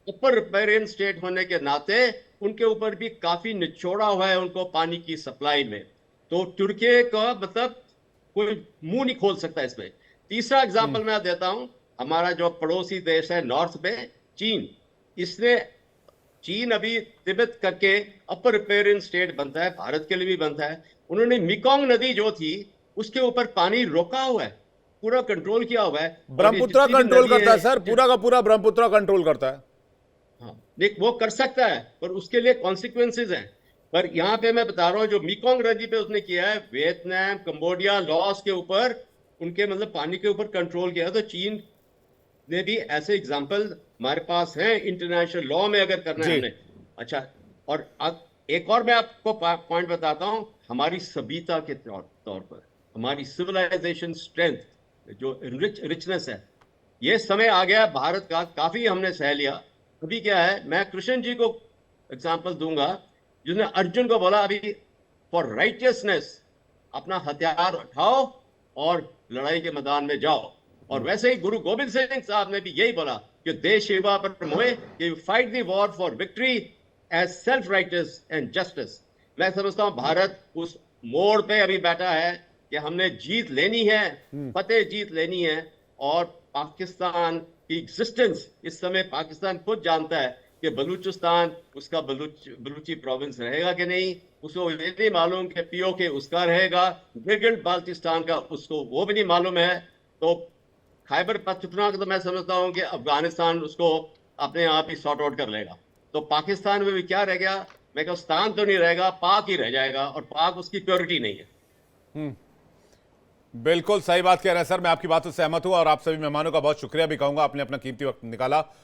ऊपर रिपेरियन स्टेट होने के नाते उनके ऊपर भी काफी निचोड़ा हुआ है उनको पानी की सप्लाई में। तो तुर्की का मतलब कोई मुंह नहीं खोल सकता इसमें। तीसरा एग्जांपल मैं देता हूं, हमारा जो पड़ोसी देश है नॉर्थ में, चीन। इसने चीन अभी तिब्बत करके अपर रिपेरियन स्टेट बनता है, भारत के लिए भी बनता है। उन्होंने मिकोंग नदी जो थी उसके ऊपर पानी रोका हुआ है, पूरा कंट्रोल किया हुआ है। ब्रह्मपुत्र कंट्रोल करता है सर, पूरा का पूरा ब्रह्मपुत्र कंट्रोल करता है। हाँ, देख वो कर सकता है, पर उसके लिए कॉन्सिक्वेंसेज हैं। पर यहाँ पे मैं बता रहा हूँ जो मिकोंग नदी पे उसने किया है, वियतनाम, कंबोडिया, लाओस के ऊपर उनके मतलब पानी के ऊपर कंट्रोल किया। तो चीन ने भी ऐसे एग्जांपल हमारे पास हैं इंटरनेशनल लॉ में, अगर करना है हमने। अच्छा, और अब एक और मैं आपको पॉइंट बताता हूँ, हमारी सभ्यता के तौर पर, हमारी सिविलाइजेशन स्ट्रेंथ, जो रिचनेस है, ये समय आ गया भारत का, काफी हमने सह लिया। अभी क्या है, मैं कृष्ण जी को एग्जांपल दूंगा, जिसने अर्जुन को बोला अभी फॉर राइटियसनेस अपना हथियार उठाओ और लड़ाई के मैदान में जाओ। और वैसे ही गुरु गोविंद सिंह साहब ने भी यही बोला कि देश सेवा पर मोहे, कि fight the war for victory as self righteous and justice. मैं समझता हूं भारत उस मोड़ पे अभी बैठा है कि हमने जीत लेनी है, फतेह जीत लेनी है। और पाकिस्तान की एग्जिस्टेंस, इस समय पाकिस्तान खुद जानता है कि बलूचिस्तान उसका बलूची प्रोविंस रहेगा कि नहीं। उसको ये नहीं मालूम कि पीओके उसका रहेगा, गिलगिट बाल्टिस्तान का उसको वो भी नहीं मालूम है। तो खैबर पख्तूनख्वा को तो मैं समझता हूं कि अफगानिस्तान उसको अपने आप ही सॉर्ट आउट कर लेगा। तो पाकिस्तान में भी क्या रह गया, मैं कहूँ स्थान तो नहीं रहेगा, पाक ही रह जाएगा, और पाक उसकी प्योरिटी नहीं है। बिल्कुल सही बात कह रहे हैं सर, मैं आपकी बात से सहमत हूं और आप सभी मेहमानों का बहुत शुक्रिया भी कहूंगा, आपने अपना कीमती वक्त निकाला